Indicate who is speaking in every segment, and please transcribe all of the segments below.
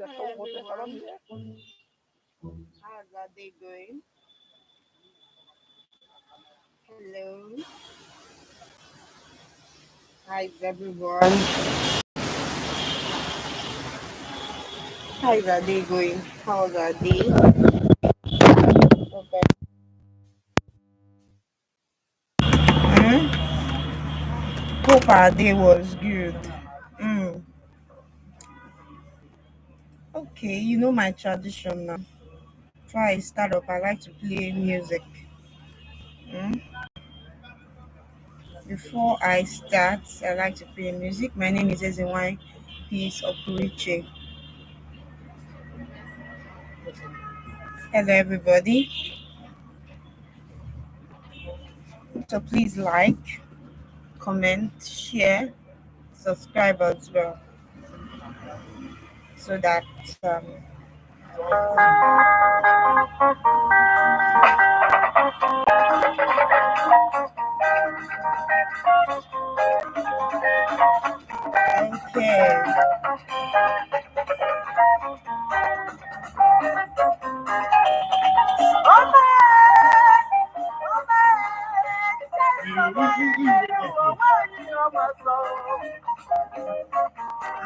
Speaker 1: Hi everyone. How's that day going? Hello. Hi everyone. How's that day going? How's that day? Okay. Mm? Hope our day was good. Mm. Okay, you know my tradition now. Before I start up, I like to play music. Mm? Before I start, I like to play music. My name is Ezenwai Peace Opuriche. Hello everybody. So please like, comment, share, subscribe as well so that okay. I'm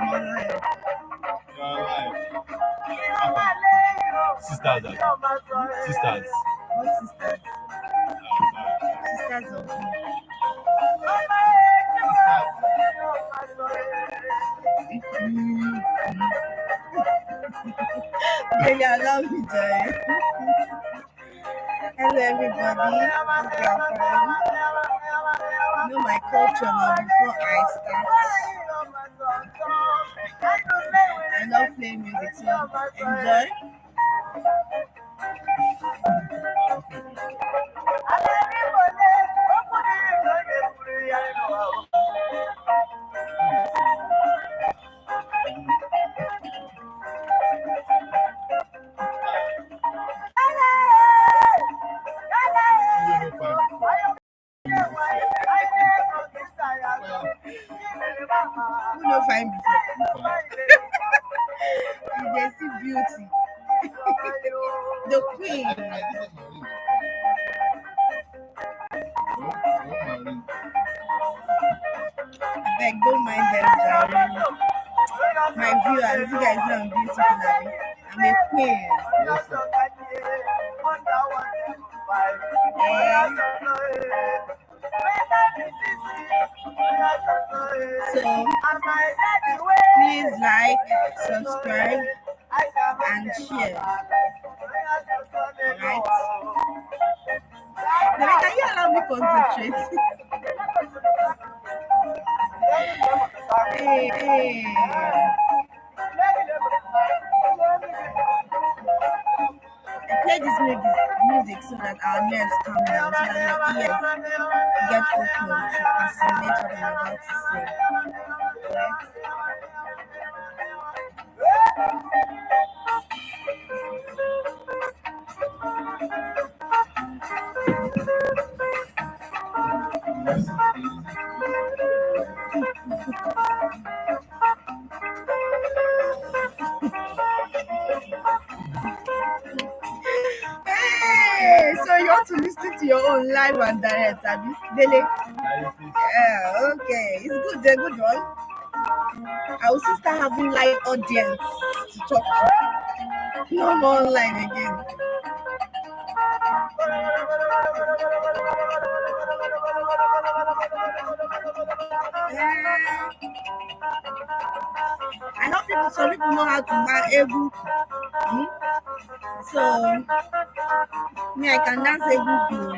Speaker 1: online.
Speaker 2: Sisters, sisters.
Speaker 1: What sisters? Sisters of who? Really allow me join. Hello everybody. Hope you are fine. You know my culture now before I start. I love playing music, so enjoy. Who no fine before? You dey see beauty. The queen. Beg, don't mind them, Jerry. My viewers, you guys know I'm beautiful. I'm a queen. Eh, so please like, subscribe, and share. Alright. Now, can you allow me concentrate? Hey, hey. I play this music so that our nerves calm down, so that your ears get open to assimilate what I'm about to say. Alright? Hey, so you want to listen to your own live and direct, Abby? Dele? Yeah, okay. It's good, a good one. I will still start having live audience to talk to. No more online again. Yeah. I know some people know how to buy egu. Hmm? So me, I can dance egu too.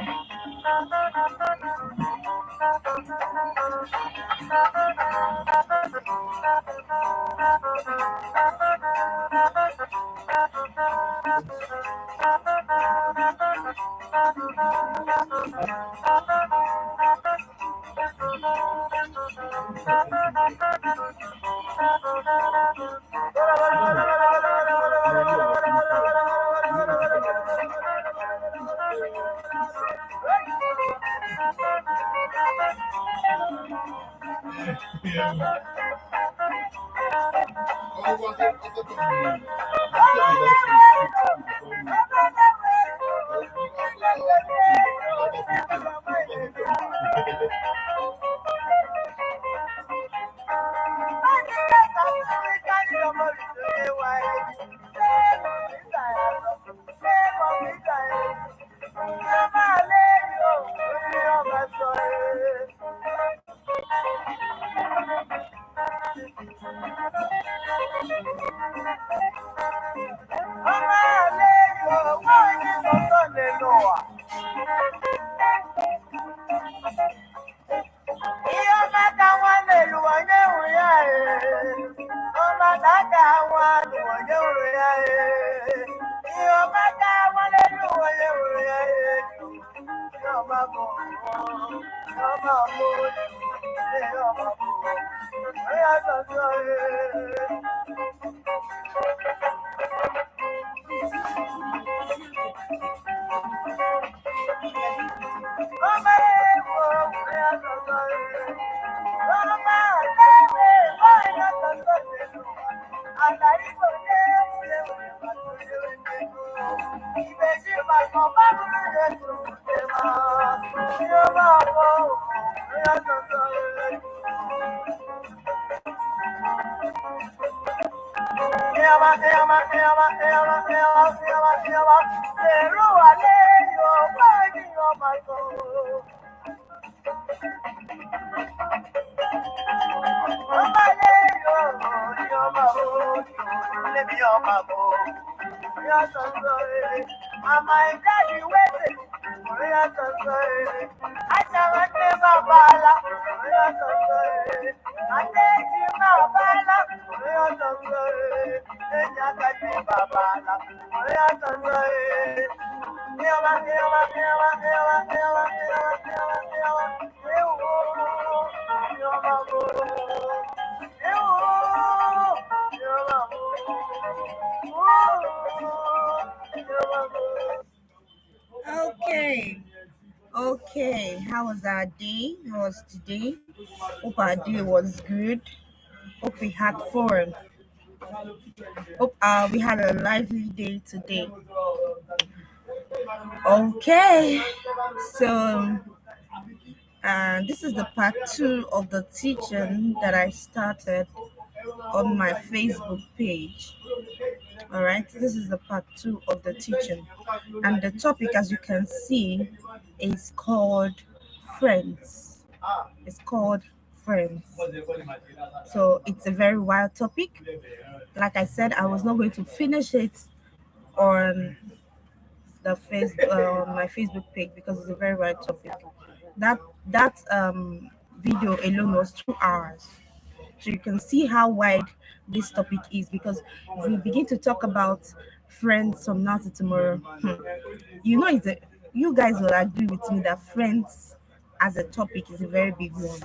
Speaker 1: Okay. Okay. How was our day? How was today? Hope our day was good. Hope we had fun. Hope we had a lively day today. Okay. So this is the part two of the teaching that I started on my Facebook page. All right, this is the part two of the teaching, and the topic, as you can see, is called friends. It's called friends. So it's a very wild topic. Like I said, I was not going to finish it on on my Facebook page because it's a very wild topic. That that video alone was 2 hours. So you can see how wide this topic is, because if we begin to talk about friends from now to tomorrow, you know, you guys will agree with me that friends as a topic is a very big one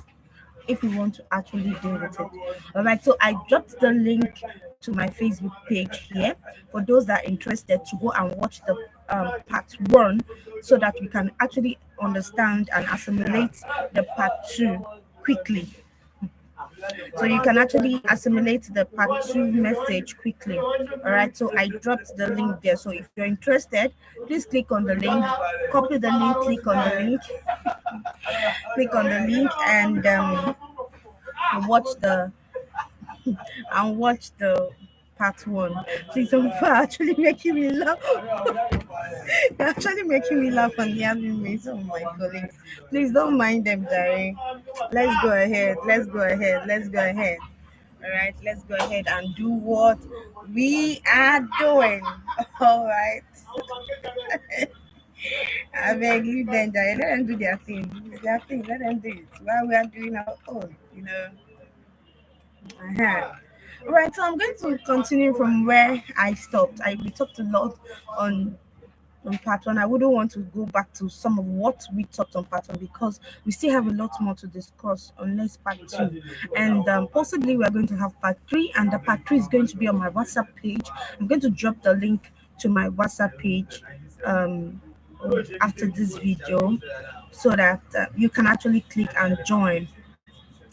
Speaker 1: if we want to actually deal with it. All right, so I dropped the link to my Facebook page here for those that are interested to go and watch the part one, so that we can actually understand and assimilate the part two quickly. So you can actually assimilate the part two message quickly. All right, so I dropped the link there. So if you're interested, please click on the link, copy the link, click on the link, and watch the watch the part one. Please don't actually making me laugh. You're actually making me laugh and yapping me some of my colleagues. Please don't mind them, Jerry. Let's go ahead. Let's go ahead. Let's go ahead. All right, let's go ahead and do what we are doing. All right. I beg you, then, Jerry. Let them do their thing. It's their thing. Let them do it. While we are doing our own, you know. Uh-huh. Right, so I'm going to continue from where I stopped. We talked a lot on part one. I wouldn't want to go back to some of what we talked on part one, because we still have a lot more to discuss on next part two, and possibly we're going to have part three, and the part three is going to be on my WhatsApp page. I'm going to drop the link to my WhatsApp page after this video, so that you can actually click and join.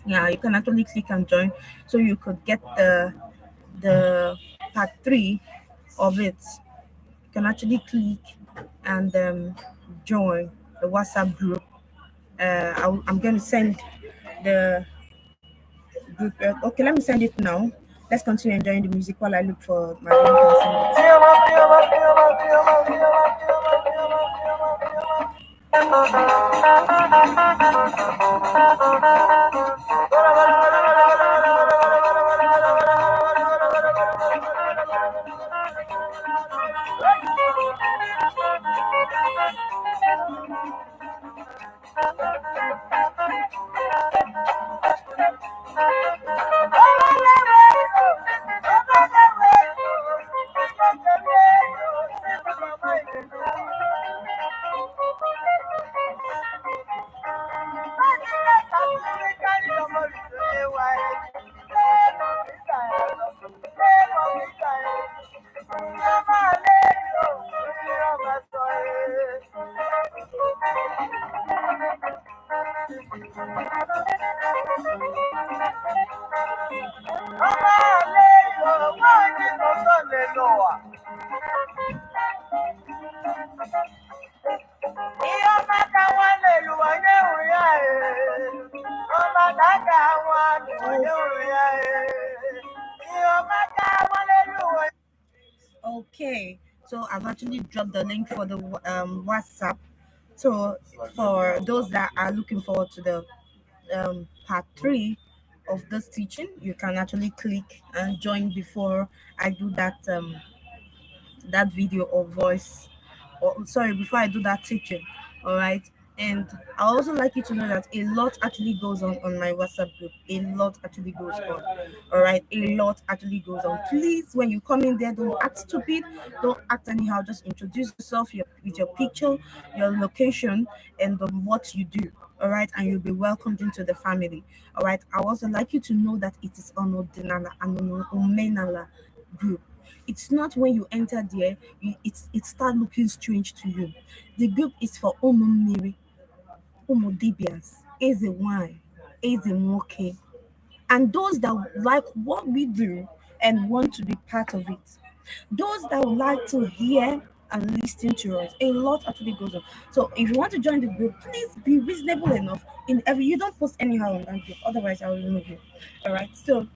Speaker 1: Yeah, you can actually click and join, so you could get the part 3 of it, you can actually click and join the WhatsApp group. I'm going to send the group. Okay, let me send it now. Let's continue enjoying the music while I look for my link and Okay, so I've actually dropped the link for the WhatsApp. So for those that are looking forward to the part 3 of this teaching, you can actually click and join before I do that video or voice, or sorry, before I do that teaching. All right. And I also like you to know that a lot actually goes on my WhatsApp group. A lot actually goes on. All right, a lot actually goes on. Please, when you come in there, don't act stupid, don't act anyhow. Just introduce yourself, with your picture, your location, and what you do. All right, and you'll be welcomed into the family. All right. I also like you to know that it is Onodinala and Omenala group. It's not when you enter there, it start looking strange to you. The group is for Omumiri, Omodibias, Eze Wine, Eze Moke, and those that like what we do and want to be part of it. Those that would like to hear and listen to us. A lot actually goes on. So if you want to join the group, please be reasonable enough. You don't post anyhow on that group, otherwise I will remove you. All right. So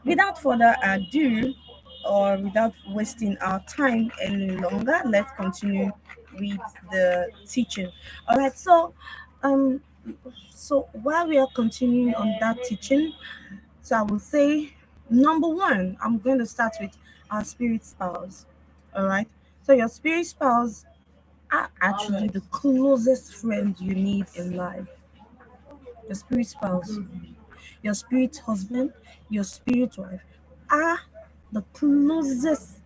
Speaker 1: without further ado, or without wasting our time any longer, let's continue with the teaching. All right, um so while we are continuing on that teaching, so I will say number one, I'm going to start with our spirit spouse. All right, so your spirit spouse are actually the closest friend you need in life. Your spirit spouse, your spirit husband, your spirit wife are the closest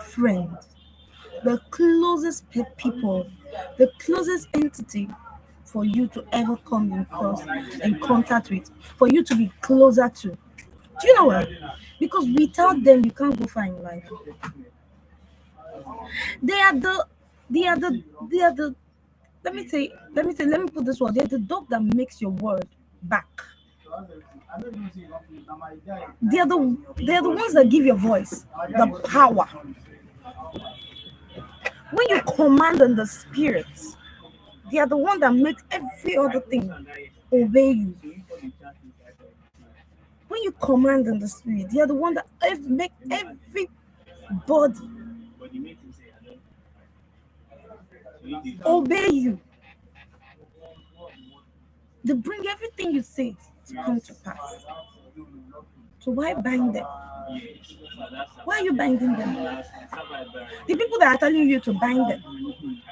Speaker 1: friend, the closest people, the closest entity for you to ever come in contact with, for you to be closer to. Do you know why? Because without them, you can't go far in life. They are the, they are the. Let me put this word. They're the dog that makes your word back. They are the ones that give your voice the power. When you command in the spirit, they are the one that makes every other thing obey you. When you command in the spirit, they are the one that make everybody obey you. They bring everything you say to come to pass. So why bind them? Why are you binding them? The people that are telling you to bind them,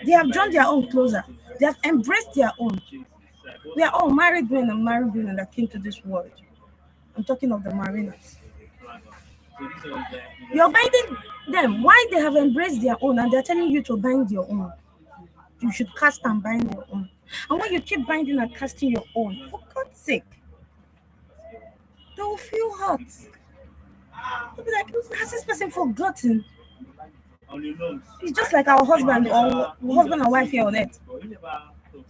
Speaker 1: they have drawn their own closer. They have embraced their own. We are all married men and married women that came to this world. I'm talking of the mariners. You're binding them. Why they have embraced their own and they're telling you to bind your own? You should cast and bind your own. And when you keep binding and casting your own, for God's sake, they will feel hurt. They'll be like, has this person forgotten? It's just like our husband or husband and wife here on earth.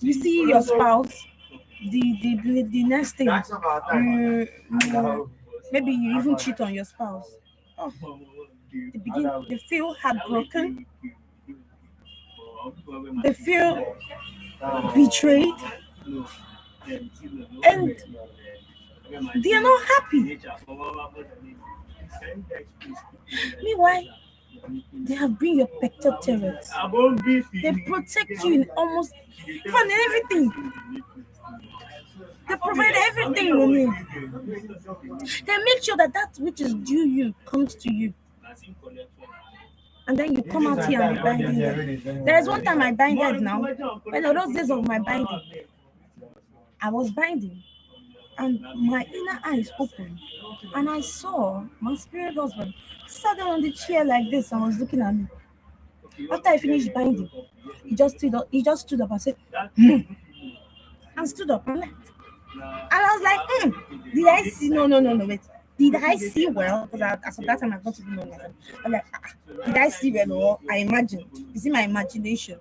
Speaker 1: You see your spouse, the next thing, maybe you even cheat on your spouse. oh, they feel heartbroken, they feel betrayed, and they are not happy. Meanwhile, they have been your protectorate. They protect you in almost even in everything. They provide everything you need. They make sure that that which is due you comes to you. And then you come out here and be binding them. There is one time I binded now. When those days of my binding, I was binding and my inner eyes opened. And I saw my spirit husband sat down on the chair like this and was looking at me. After I finished binding, he just stood up and said, and stood up and left. And I was like, did I see? No, wait. Did I see well? Because as of that time, I got to be known myself. I'm like, did I see well or I imagined? Is it my imagination?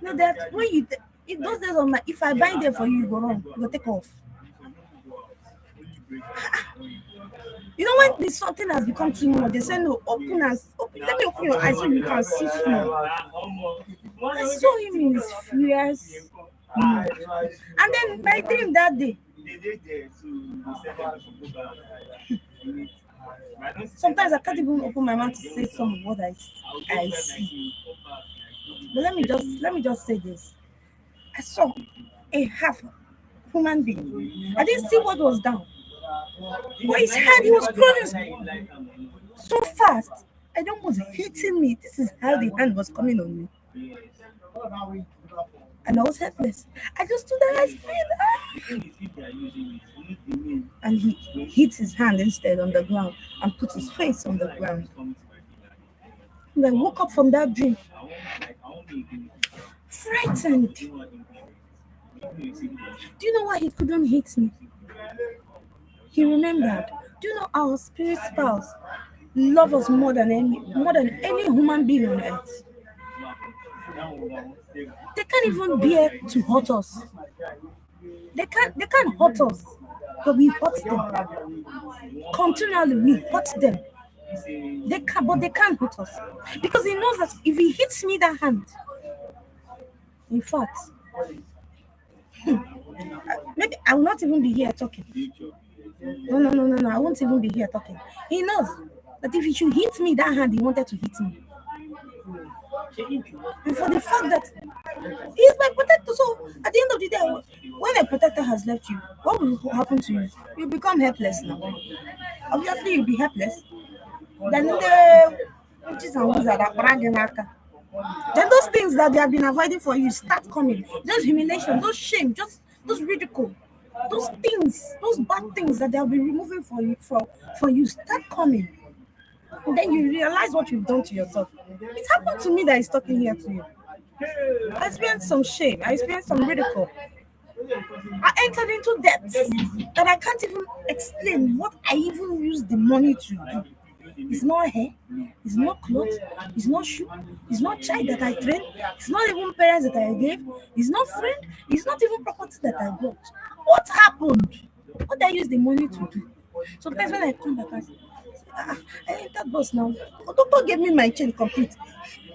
Speaker 1: No, that when you, if those days of my, if I bind them for you, you go wrong. You go take off. You know when there's something has become too much, they say no, open, let me open your eyes so you can see through. I saw him in his furious mood. And then my dream that day. Sometimes I can't even open my mouth to say some of what I see. But let me just say this. I saw a half human being. I didn't see what was down. But his hand, he was crawling so fast. I don't was hitting me. This is how the hand was coming on me. And I was helpless. I just stood there and screamed. And he hit his hand instead on the ground and put his face on the ground. And I woke up from that dream, frightened. Do you know why he couldn't hit me? He remembered. Do you know our spirit spouse loves us more than any human being on earth? They can't even bear to hurt us. They can't hurt us, but we hurt them. Continually, we hurt them. They can't hurt us because he knows that if he hits me that hand, in fact, maybe I will not even be here talking. No, I won't even be here talking. He knows that if he should hit me that hand, he wanted to hit me. And for the fact that he is my protector, so at the end of the day, when a protector has left you, what will happen to you? You become helpless now. Obviously, you'll be helpless. Then those things that they have been avoiding for you start coming. Those humiliation, those shame, just those ridicule, those things, those bad things that they have been removing for you start coming. And then you realize what you've done to yourself. It happened to me that is talking here to you. I experienced some shame. I experienced some ridicule. I entered into debts that I can't even explain what I even used the money to do. It's not hair, it's not clothes, it's not shoe, it's not child that I trained, it's not even parents that I gave, it's not friend, it's not even property that I bought. What happened? What did I use the money to do? Sometimes when I come back, I say, I entered bus now. The doctor gave me my chain complete.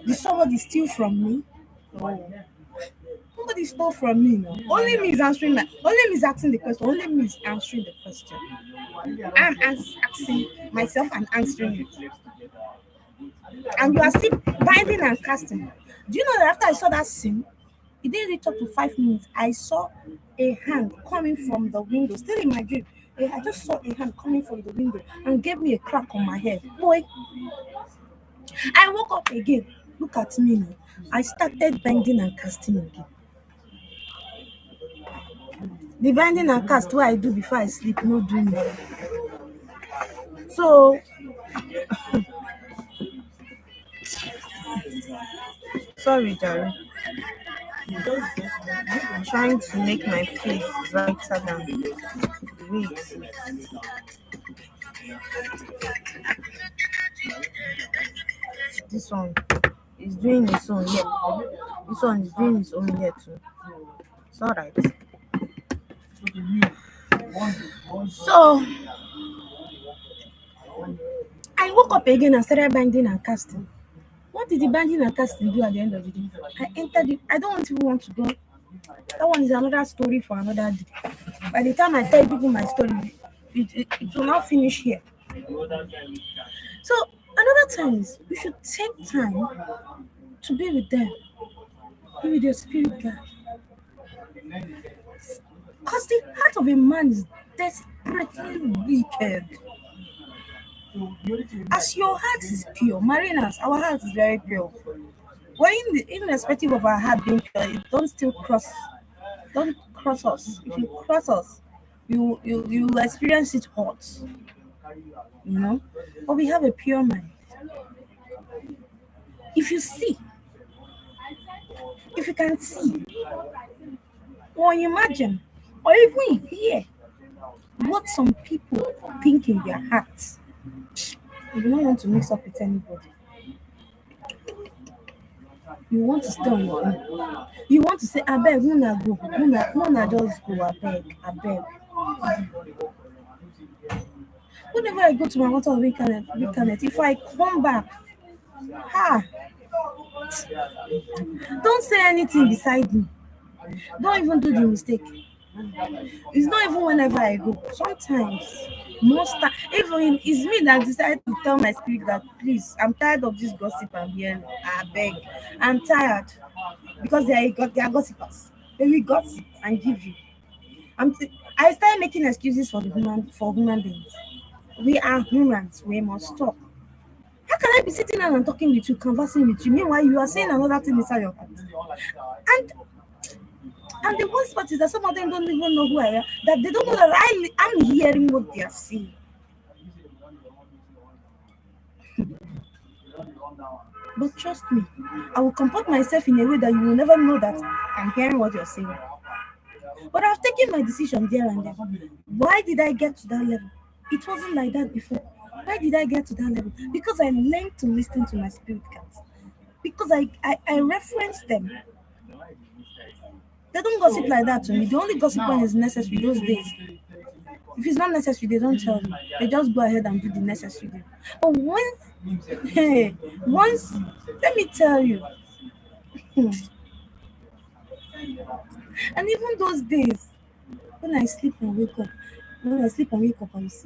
Speaker 1: Did somebody steal from me? No. Nobody stole from me. No. Only me is answering only me is asking the question. Only me is answering the question. I'm asking myself and answering it. And you are still binding and casting. Do you know that after I saw that scene, it didn't reach up to 5 minutes. I saw a hand coming from the window, still in my dream. I just saw a hand coming from the window and gave me a crack on my head. Boy, I woke up again. Look at me now. I started binding and casting again. The binding and cast what I do before I sleep, no do me. So, sorry, Jerry. I'm trying to make my face brighter than the way it is. This one is doing its own yet. This one is doing its own yet too. It's alright. So I
Speaker 3: woke up again and started binding and casting. What did the binding and casting do at the end of the day? I entered it. I don't even want to go. That one is another story for another day. By the time I tell people my story, it will not finish here. So another time is you should take time to be with them, be with your spirit guide. Because the heart of a man is desperately wicked. As your heart is pure, mariners, our heart is very pure. Well, irrespective of our heart being pure, it don't cross us. If you cross us, you experience it hot, you know. But we have a pure mind. If you see, if you can see, or imagine, or even hear what some people think in their hearts, you don't want to mix up with anybody. You want to stay on your own. You want to say, I beg, Muna go, Muna just go, I beg. Whenever I go to my water weekend, if I come back, don't say anything beside me. Don't even do the mistake. It's not even whenever I go. Sometimes, most time, even it's me that decide to tell my spirit that please, I'm tired of this gossip I'm hearing. I beg, I'm tired because they are gossipers. They will gossip and give you. I started making excuses for human beings. We are humans. We must stop. How can I be sitting down and talking with you, conversing with you? Meanwhile, you are saying another thing inside your heart. And the worst part is that some of them don't even know who I am. That they don't know that I'm hearing what they are saying. But trust me, I will comport myself in a way that you will never know that I'm hearing what you're saying. But I've taken my decision there and there. Why did I get to that level? It wasn't like that before. Why did I get to that level? Because I learned to listen to my spirit guides. Because I reference them. They don't gossip like that to me. The only gossip when is necessary those days. If it's not necessary, they don't tell you. They just go ahead and do the necessary thing. But once, let me tell you, and even those days, when I sleep and wake up, I will see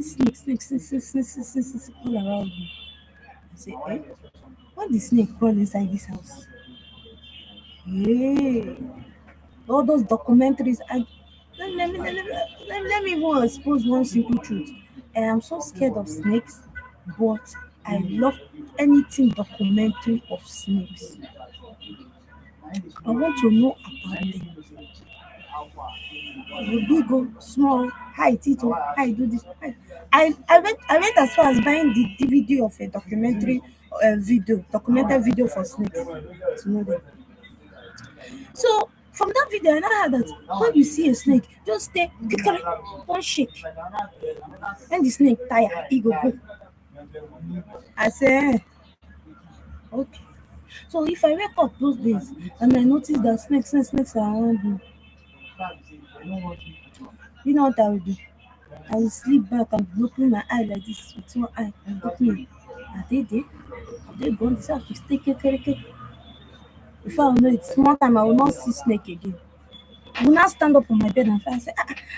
Speaker 3: snakes all around me. I say, why the snake crawl inside this house? Hey, all those documentaries. Let me even expose one simple truth. I am so scared of snakes, but I love anything documentary of snakes. I want to know about them. Big or small, height, I do this. I went as far as buying the DVD of a documented video for snakes to know them. So from that video, I now heard that when you see a snake, just stay, don't shake. When the snake tire, he go go. I say, okay. So if I wake up those days and I notice that snakes are around me, you know what I will do? I will sleep back and open my eye like this with one eye and open it. Are they there? Are they gone? This house will stay keke. Before I know it, small time I will not see snake again. I will now stand up on my bed and say,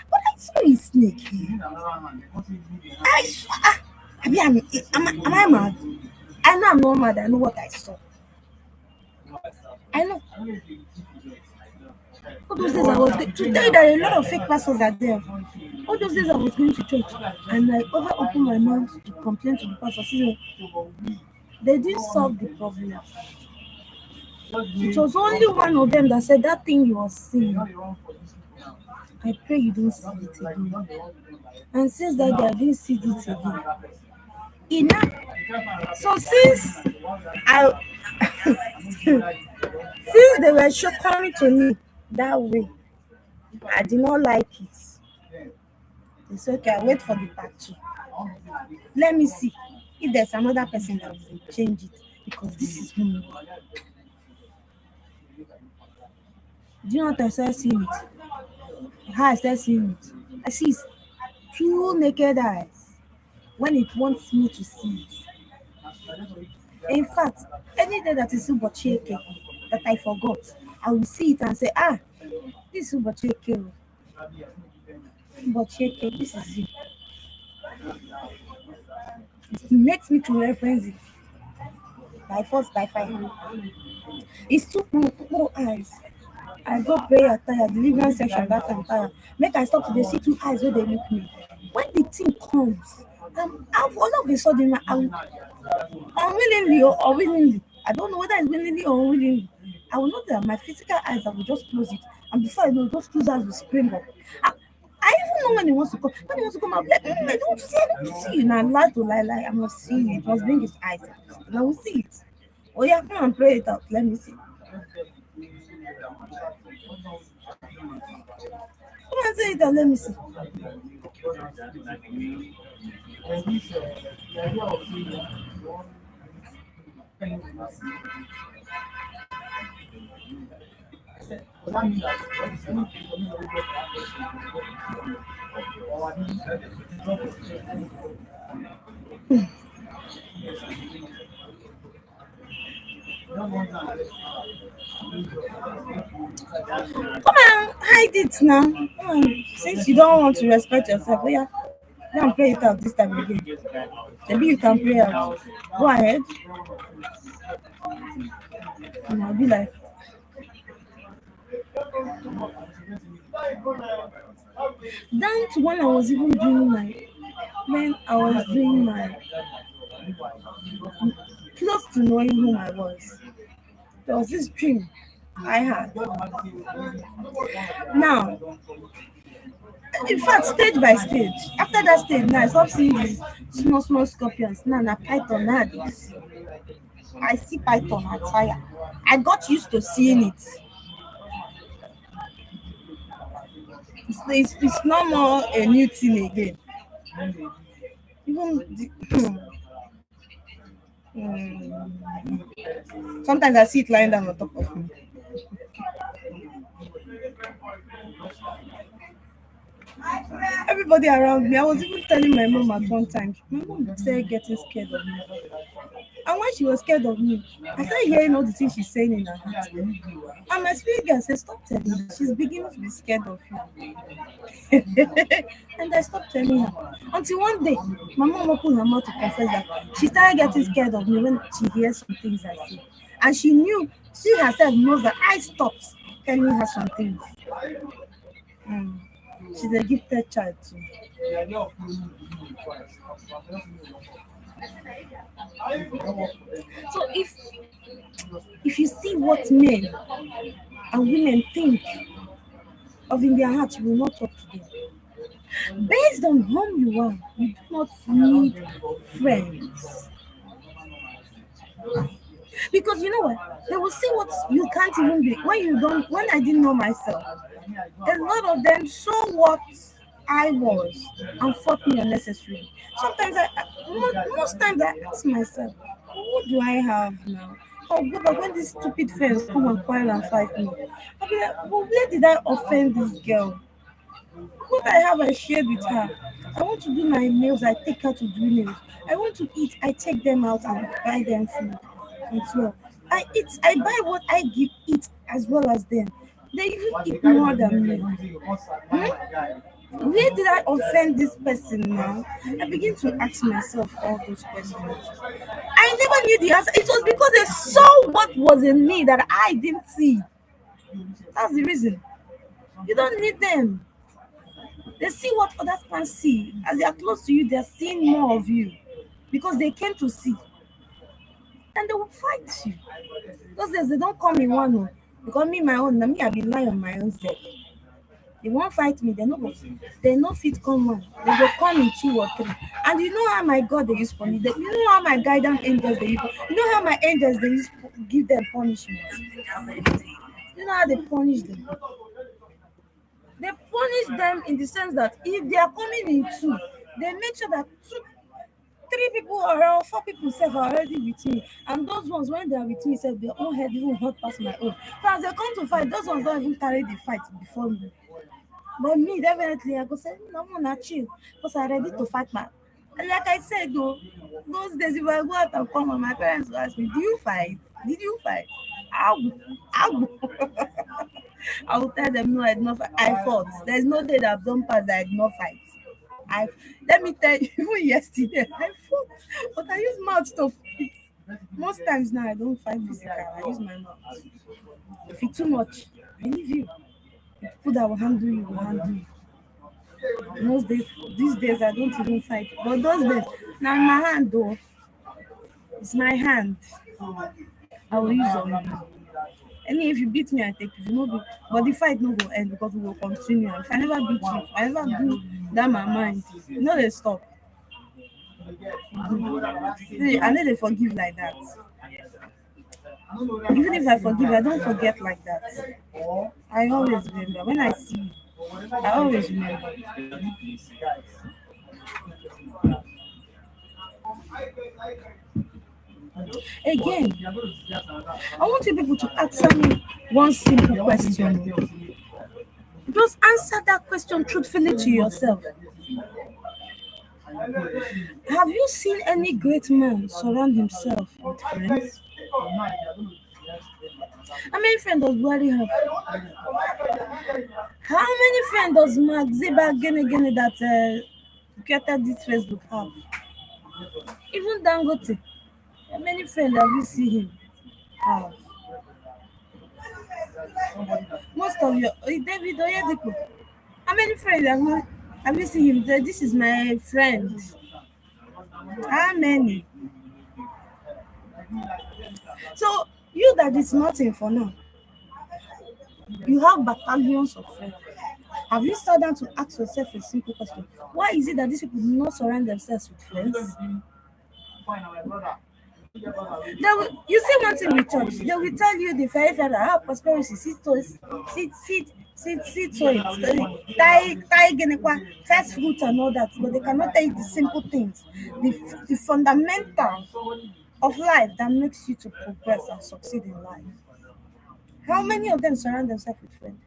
Speaker 3: but I saw a snake here. I saw, am I mad? I know I'm not mad. I know what I saw. I know. All those days I was going to tell you that a lot of fake pastors are there. All those days I was going to church and I opened my mouth to complain to the pastor. They didn't solve the problem. It was only one of them that said that thing you were seeing. I pray you don't see it again. And since that day, I didn't see it again. Enough. So since since they were coming to me that way, I did not like it. It's okay, I wait for the part 2. Let me see if there's another person that will change it because this is me. Do you know what I started seeing it? How I started seeing it? I see it's 2 naked eyes when it wants me to see it. In fact, any day that is Ubochieke that I forgot, I will see it and say, ah, this is Ubochieke. Ubochieke, this is it. It makes me to reference it by force, by fire. It's too no eyes. I go prayer tired, deliverance section that time tired. Make I stop to dey see two eyes where they look me. When the thing comes, all of a sudden, I will unwillingly or willingly, I don't know whether it's willingly or unwillingly, I will know that my physical eyes, I will just close it. And before I know, those two eyes will spring up. I even know when he wants to come. When he wants to come, I'll be like, I don't want to see, I don't want to see you. Now, lie to lie, lie. I must see it. Must bring his eyes out. And I will see it. Oh, yeah, come and pray it out. Let me see. Come and say it out. Let me see. Come and hide it now. Come on. Since you don't want to respect yourself, oh yeah, go and pray it out this time again. Maybe you can pray out. Go ahead. And I'll be like, that when I was even doing my close to knowing who I was, there was this dream I had. Now, in fact, stage by stage, after that stage, now I stop seeing these small, small scorpions. Now, na python nowadays. I see python at fire. I got used to seeing it. It's no more a new thing again. Even sometimes I see it lying down on top of me. Everybody around me, I was even telling my mom at one time. My mom started getting scared of me. And when she was scared of me, I started hearing all the things she's saying in her heart. And my spirit girl said, stop telling her. She's beginning to be scared of you. And I stopped telling her. Until one day, my mom opened her mouth to confess that she started getting scared of me when she hears some things I say. And she knew, she herself knows that I stopped telling her some things. She's a gifted child too. So if you see what men and women think of in their heart, you will not talk to them. Based on whom you are, you do not need friends. Because you know what? They will see what you can't even be. When I didn't know myself, a lot of them saw what I was and fought me unnecessarily. Sometimes most times I ask myself, what do I have now? Oh, but when these stupid friends come and quarrel and fight me, I'll be like, well, where did I offend this girl? What I have, I shared with her. I want to do my nails, I take her to do nails. I want to eat, I take them out and buy them food as well. I buy what I give eat as well as them. They even eat more than me. Where did I offend this person now? I begin to ask myself all those questions. I never knew the answer. It was because they saw what was in me that I didn't see. That's the reason. You don't need them. They see what others can see. As they are close to you, they're seeing more of you because they came to see. And they will fight you. Because they don't come in one. Because me, my own, me, I be lying on my own self. They won't fight me, they no fit come one. They will come in 2 or 3. And you know how my God they use for me. You know how my guidance angels they use. You know how my angels they use give them punishment. You know how they punish them. They punish them in the sense that if they are coming in 2, they make sure that 3 people or 4 people are already with me. And those ones, when they are with me, their own head even hurt past my own. So as they come to fight, those ones don't even carry the fight before me. But me, definitely, I go say, no, I'm not chill. Because I'm ready to fight And like I said, though, those days if I go out and come and my parents will ask me, "Do you fight? Did you fight?" Ow, ow. I will tell them, "No, I did not fight. I fought. There's no day that I've done past that I did not fight. I let me tell you, even yesterday I fought, but I use mouth to fight. Most times now I don't fight physical. I use my mouth. If it's too much, I leave you. The people that will handle you will handle you. Most days, these days I don't even fight. But those days, now my hand though, it's my hand. I will use on you. And if you beat me, I take it. You know, but the fight no go end because we will continue. If I never beat you, if I never do that my mind, you know they stop. I know they forgive like that. Even if I forgive, I don't forget like that. I always remember. When I see you, I always remember. Again, I want you people to answer me one simple question. Just answer that question truthfully to yourself. Have you seen any great man surround himself with friends? How many friends does Buhari have? How many friends does Mark Zuckerberg that created this Facebook have? Even Dangote. How many friends have you seen him have? Most of your David Oyedepo. How many friends have you seen him say, "This is my friend"? How many? So you that is nothing for now. You have battalions of friends. Have you sat down to ask yourself a simple question? Why is it that these people do not surround themselves with friends? You see one thing with church, they will tell you the very fair prosperity, sit so it, first fruits and all that, but they cannot tell you the simple things, the fundamental of life that makes you to progress and succeed in life. How many of them surround themselves with friends?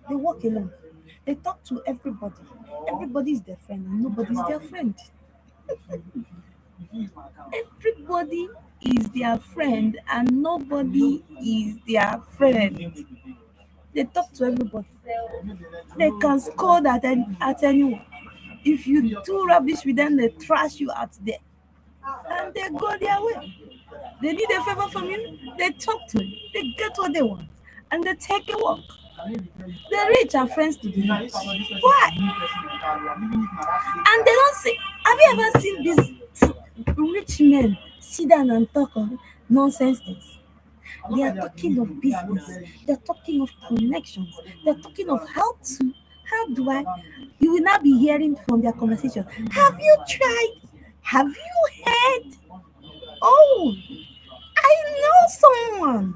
Speaker 3: They walk alone. They talk to everybody. Everybody is their friend and nobody is their friend. Everybody is their friend and nobody is their friend. They talk to everybody. They can scold at anyone. If you do rubbish with them, they trash you out there. And they go their way. They need a favor from you, they talk to you, they get what they want, and they take a walk. The rich are friends to the rich. Why? And they don't say, have you ever seen these rich men sit down and talk of nonsense things? They are talking of business, they're talking of connections, they're talking of how do I, you will not be hearing from their conversation. Have you tried? Have you heard? Oh, I know someone.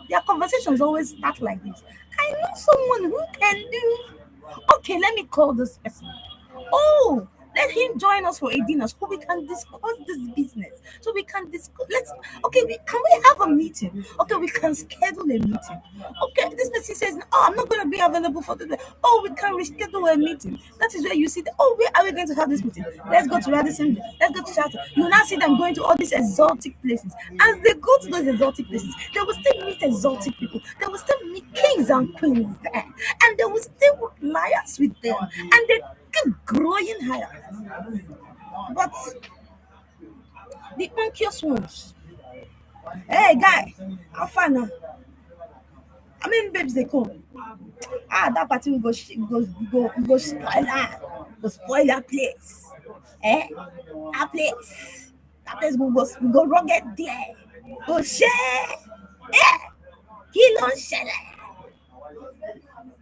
Speaker 3: Their conversations always start like this. I know someone who can do. Okay, let me call this person. Oh, let him join us for a dinner so we can discuss this business. So we can discuss. Can we have a meeting? Okay, we can schedule a meeting. Okay, this person says, "Oh, I'm not going to be available for today." Oh, we can reschedule a meeting. That is where you see that. Oh, where are we going to have this meeting? Let's go to Radisson. Let's go to Shelter. You will now see them going to all these exotic places. As they go to those exotic places, they will still meet exotic people. They will still meet kings and queens there, and they will still liars with them, and they keep growing higher. But the uncurious ones, hey guy, how far now? How many babes they come? That party will go spoil that. Go spoil that place. Eh? That place will go rugged there. Go share. Eh? Kill on share.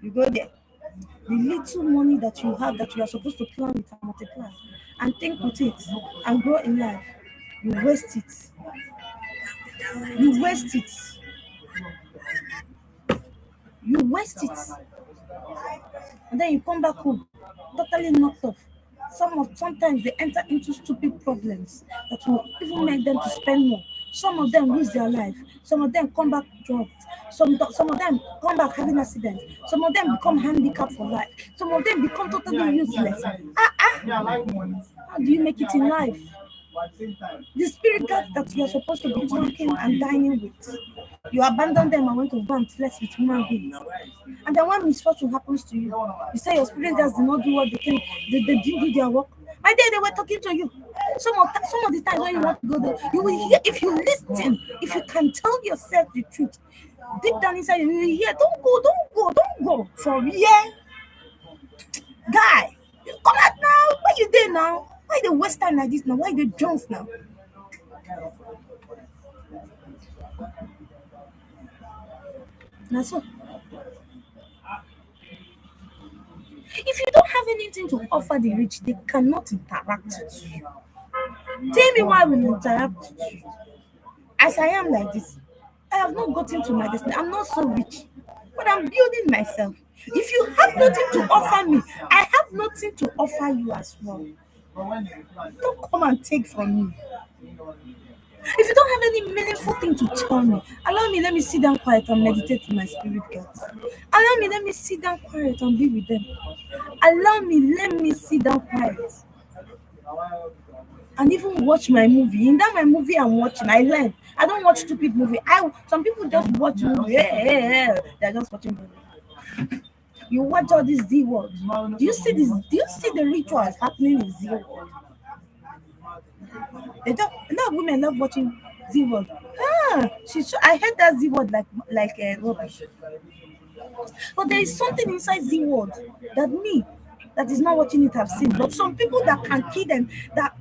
Speaker 3: You go there. The little money that you have that you are supposed to plan it and multiply and think with it and grow in life, you waste it. You waste it. You waste it. And then you come back home, totally knocked off. Sometimes they enter into stupid problems that will even make them to spend more. Some of them lose their life. Some of them come back dropped. Some of them come back having accidents. Some of them become handicapped for life. Some of them become totally useless. How do you make it in life? The spirit guides that you are supposed to be talking and dining with, you abandon them and went to go and flex with human beings. And then when misfortune happens to you, you say your spirit guides did not do what they can, they didn't do their work. My day they were talking to you. Some of the times when you want to go there, you will hear, if you listen, if you can tell yourself the truth, deep down inside you will hear, don't go from here, guy. Come out now. Why you there now? Why they waste time like this now? Why they Jones now? Now so, if you don't have anything to offer the rich, they cannot interact with you. Tell me why we interact with you. As I am like this, I have not gotten to my destiny. I'm not so rich, but I'm building myself. If you have nothing to offer me, I have nothing to offer you as well. Don't come and take from me. If you don't have any meaningful thing to tell me, allow me, let me sit down quiet and meditate with my spirit guides. Allow me, let me sit down quiet and be with them. Allow me, let me sit down quiet and even watch my movie. In that my movie I'm watching, I learn. I don't watch stupid movie. Some people just watch movie. They're just watching movie. You watch all this Z world. Do you see this? Do you see the rituals happening in Z world? A lot of women love watching Z World. I heard that Z World like rubbish. But there is something inside Z World that is not watching it have seen. But some people that can kill them that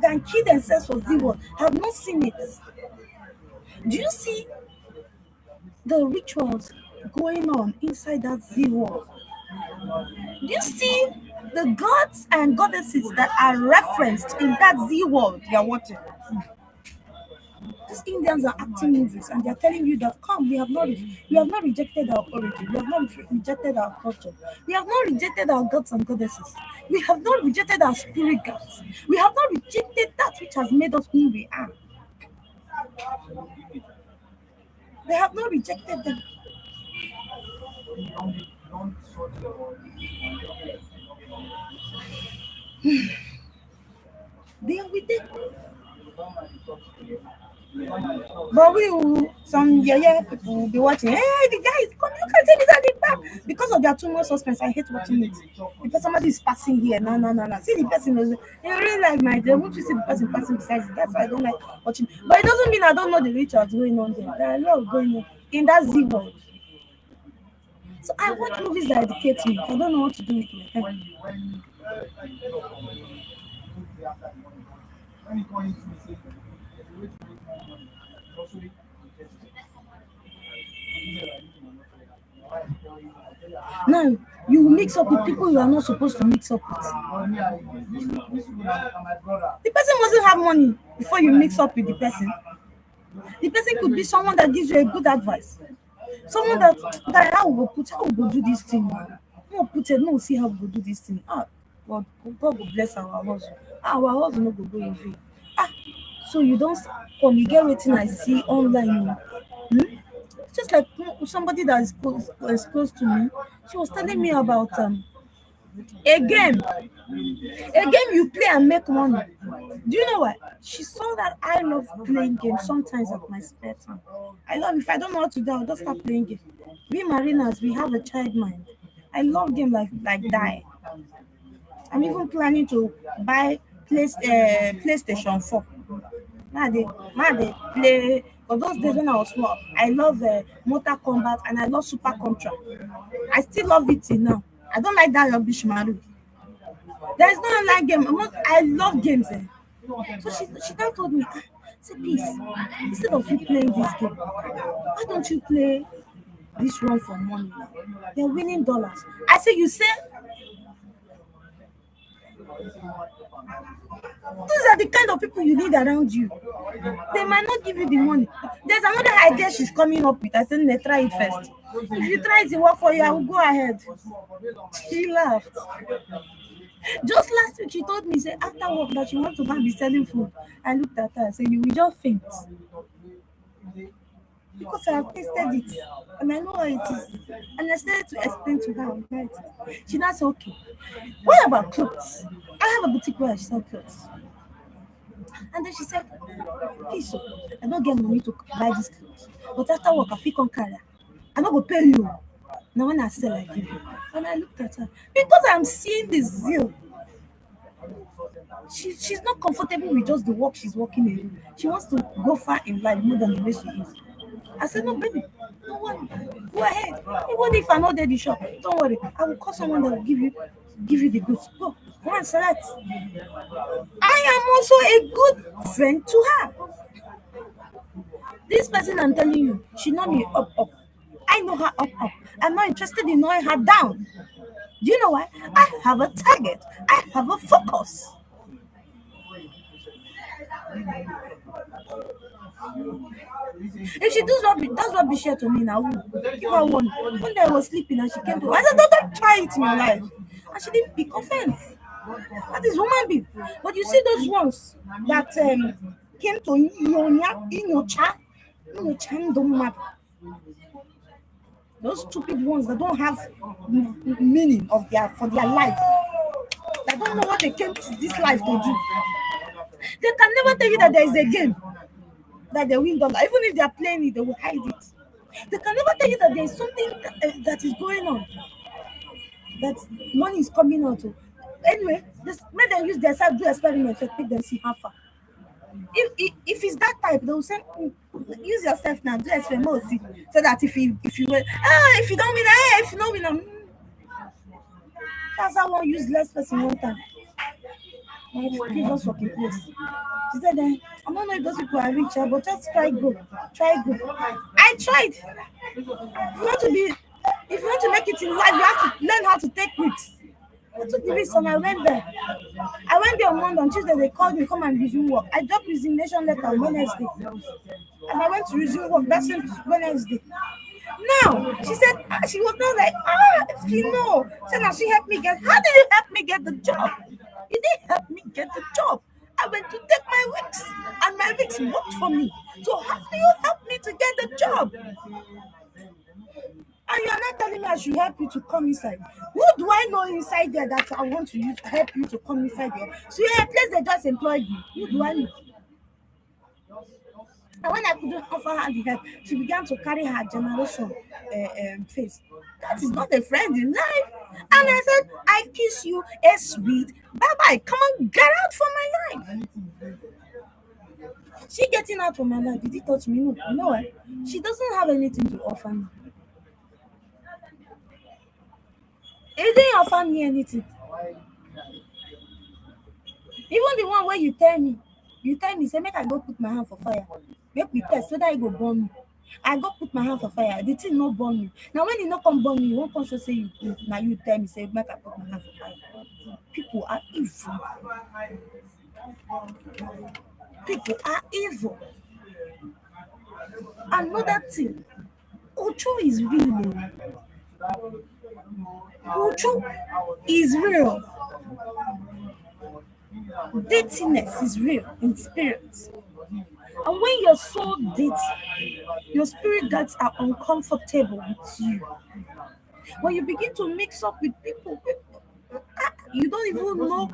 Speaker 3: can kill themselves for Z World have not seen it. Do you see the rituals going on inside that Z World? Do you see the gods and goddesses that are referenced in that Z World you are watching? These Indians are acting movies and they are telling you that come, we have not rejected our origin, we have not rejected our culture, we have not rejected our gods and goddesses, we have not rejected our spirit guides, we have not rejected that which has made us who we are. They have not rejected them. They are with them. But some people will be watching. Hey, the guy is coming. Look at it at the back. Because of their too much suspense, I hate watching it. Because somebody is passing here. No. See the person. You really like my day. Won't you see the person passing besides it? That's why I don't like watching. But it doesn't mean I don't know the rituals going on there. There are a lot going on in that Z world. So I watch movies that educate me. I don't know what to do with my time. Now you mix up with people you are not supposed to mix up with. The person mustn't have money before you mix up with the person. The person could be someone that gives you a good advice. Someone that how we go do this thing. No, see how we go do this thing. God will bless our hustle. Our hustle no go in vain. So you don't come, you get wetin I see online. Just like somebody that is close to me, she was telling me about a game you play and make money. Do you know what? She saw that I love playing games sometimes at my spare time. I love, if I don't know what to do, I'll just start playing games. We Marinas, we have a child mind. I love game like die. I'm even planning to buy PlayStation 4. Now they play. For those days when I was small, I love Mortal Kombat and I love Super Contra. I still love it till now. I don't like that rubbish Maru. There is no online game. I love games. So she now told me, say please, instead of you playing this game, why don't you play this one for money? They're winning dollars. I say, you say those are the kind of people you need around you. They might not give you the money. There's another idea she's coming up with. I said, let's try it first. If you try to work for you, I will go ahead. She laughed. Just last week, she told me, say, after work, that she wants to go and be selling food. I looked at her and said, you will just faint. because I have tasted it and I know how it is. And I started to explain to her how it is. She now said, okay, what about clothes? I have a boutique where I sell clothes. And then she said, please, so I don't get money to buy this clothes. But after work, I feel come carry. I not go pay you. Now when I sell, I give you. And I looked at her because I'm seeing this zeal. She's not comfortable with just the work she's working in. She wants to go far in life more than the way she is. I said, no, baby, don't worry. Go ahead. Even if I know there the shop, don't worry. I will call someone that will give you the goods. Go and select. I am also a good friend to her. This person I'm telling you, she know me up. I know her up. I'm not interested in knowing her down. Do you know why? I have a target. I have a focus. If she does not be shared to me now, give her one. One day I was sleeping and she came to. I said, don't try it in your life. And she didn't pick offense. That is human being. But you see those ones that came to Inyocha don't matter. Those stupid ones that don't have meaning of for their life. That don't know what they came to this life to do. They can never tell you that there is a game that they win dollar. Even if they are playing it, they will hide it. They can never tell you that there is something that is going on. That money is coming out. Anyway, make them use their side, do experiments and make them see how far. If it's that type, they will say, use yourself now, do experiment, see. So that if you if you don't win, if you don't win, that's how one useless person one time. My previous working place. She said, I don't know if those people are rich, but just try go. I tried. If you want to make it in life, you have to learn how to take risks. I took the risk and I went there. I went there on Monday. On Tuesday, they called me, come and resume work. I dropped resignation letter on Wednesday. And I went to resume work that same Wednesday. Now, she said, she was not like, you know. She said, now she helped me how did you help me get the job? You didn't help me get the job. I went to take my weeks, and my weeks worked for me. So how do you help me to get the job? And you're not telling me I should help you to come inside. Who do I know inside there that I want to help you to come inside there? So you're a place they just employed you. Who do I know? And when I couldn't offer her the help, she began to carry her generation face. That is not a friend in life. And I said, I kiss you, a sweet. Bye-bye. Come on, get out from my life. She getting out from my life. Did he touch me? No. You know what? She doesn't have anything to offer me. He didn't offer me anything. Even the one where you tell me, say, make I go put my hand for fire. Make we test whether he go burn me. I go put my hand for fire. The thing no burn me. Now when he no come burn me, you won't come say you do. Now you tell me, say, make I put my hand for fire. People are evil. People are evil. Another thing, Ocho is real. Ocho is real. Datiness is real in spirit. And when you're so dirty, your spirit guides are uncomfortable with you. When you begin to mix up with people, you don't even know.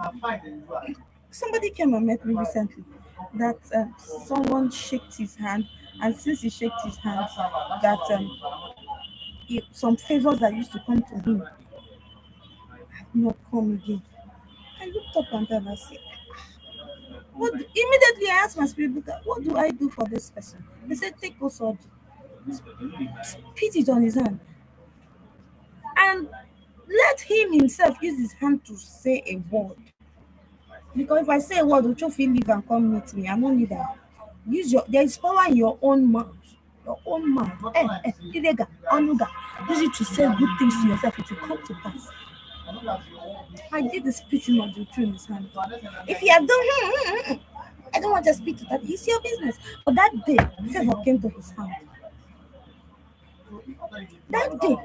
Speaker 3: Somebody came and met me recently that someone shook his hand, and since he shook his hand, that some favors that used to come to him have not come again. I looked up and down and said, what? Immediately I asked my spirit, what do I do for this person? They said, take also put it on his hand and let him himself use his hand to say a word. Because if I say a word, Ucho feel leave and come meet me. I don't need that. There is power in your own mouth. Your own mouth. Use it to say good things to yourself. It will come to pass. I did the spitting of the tree in his hand. If he had done, I don't want to speak to that. It's your business. But that day, favor came to his hand. That day,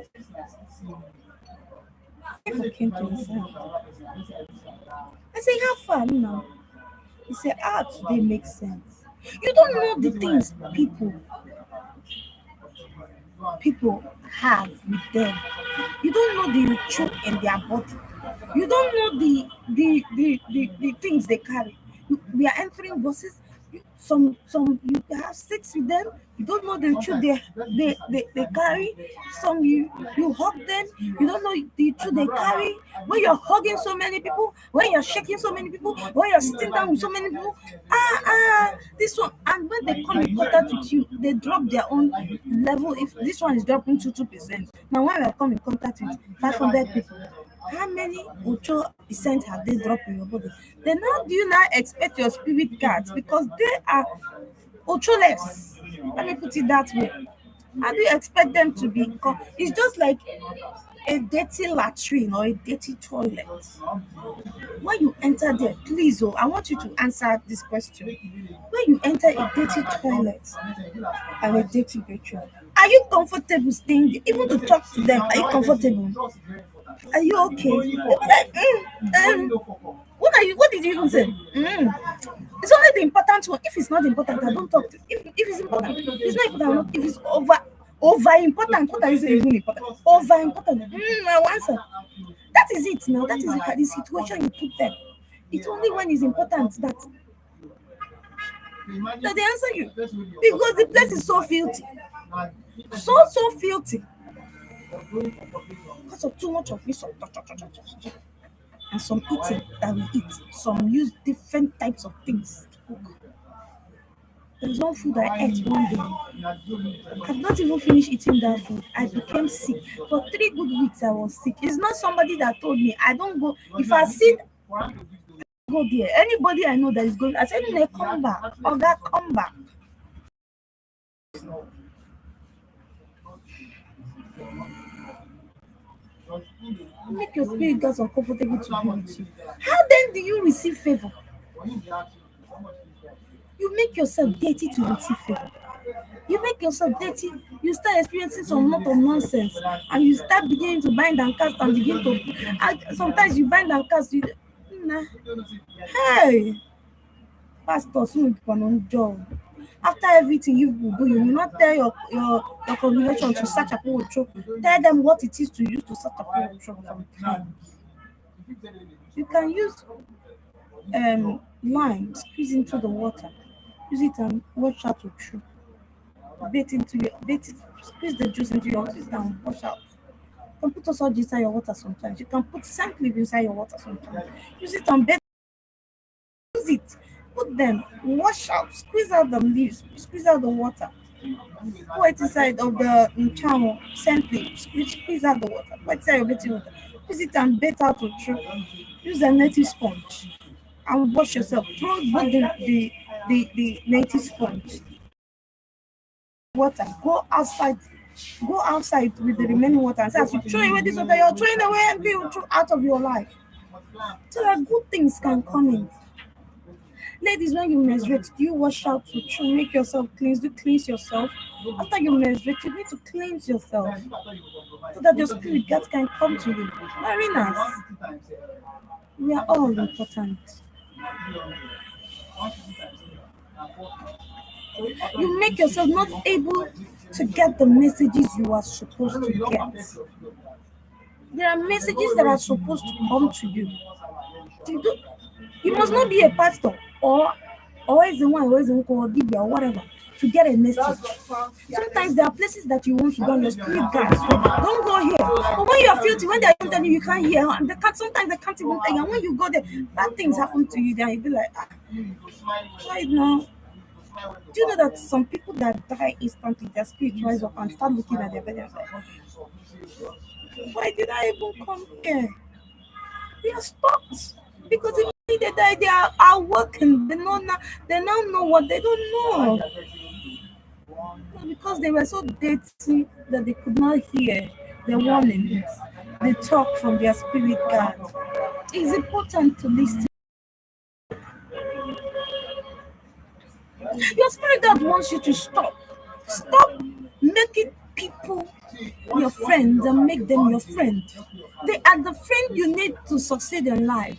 Speaker 3: favor came to his hand. I say, how far now? He said, today makes sense. You don't know the things people people have with them. You don't know the truth in their body. You don't know the things they carry. We are entering buses. Some you have sex with them. You don't know the truth they carry. Some you hug them. You don't know the truth they carry. When you're hugging so many people, when you're shaking so many people, when you're sitting down with so many people, this one. And when they come in contact with you, they drop their own level. If this one is dropping to 2%, now when we come in contact with 500 people, how many Ocho percent have they dropped in your body? Then how do you now expect your spirit guards, because they are Ocholess? Let me put it that way. How do you expect them to be? It's just like a dirty latrine or a dirty toilet. When you enter there, please, oh, I want you to answer this question. When you enter a dirty toilet and a dirty bathroom, are you comfortable staying there? Even to talk to them, are you comfortable? Are you okay? What are you? What did you even say? It's only the important one. If it's not important, I don't talk to. If it's important, it's not important. If it's over important, what is even important? Over important. I will answer. That is it now. That is the situation you put them. It's only when it's important that they answer you, because the place is so filthy, so filthy, because of too much of this and some eating that we eat. Some use different types of things to cook. There's one food I ate one day. I've not even finished eating that food. I became sick. For 3 good weeks, I was sick. It's not somebody that told me. I don't go. If I see go there, anybody I know that is going, I said, "No, come back. Or that come back." Make your spirit guys uncomfortable to be with you. How then do you receive favor? You make yourself dirty to receive favor. You make yourself dirty, you start experiencing some lot of nonsense, and you start beginning to bind and cast and begin to. And sometimes you bind and cast. Nah. Hey, pastor, soon keep on job. After everything you will do, you will not tell your congregation to search a pool. Tell them what it is to use to search a pool. Sometimes you can use lime, squeeze into the water, use it and wash out with through. Bait it, squeeze the juice into your water and wash out. You can put also inside your water sometimes. You can put scent leaf inside your water sometimes. Use it and bait. Use it. Put them, wash out, squeeze out the leaves, squeeze out the water. Pour it inside of the channel, scent leaf, squeeze out the water. Pour it inside your bathing water. Use it and bait out with through. Use a native sponge and wash yourself. Throw both the native sponge. Water. Go outside with the remaining water, and say, as you throw away this water, you're throwing away every out of your life. So that good things can come in. Ladies, when you menstruate, do you wash out to make yourself clean? Do you cleanse yourself? After you menstruate, you need to cleanse yourself so that your spirit guides can come to you. Very nice. We are all important. You make yourself not able to get the messages you are supposed to get. There are messages that are supposed to come to you. You must not be a pastor or always the one, always the one, or whatever to get a message. Sometimes there are places that you want to go and your spirit guides. Don't go here. But when you are filthy, when they are telling you can't hear, and sometimes they can't even tell you. And when you go there, bad things happen to you. Then you be like, right now. Do you know that some people that die instantly, their spirit rise up and start looking at their bed and like, why did I even come here? They are stopped because if they die, they are working. They now know what they don't know. Because they were so dirty that they could not hear the warnings, the talk from their spirit guide. It's important to listen. Your spirit guide wants you to stop. Stop making people your friends and make them your friend. They are the friend you need to succeed in life.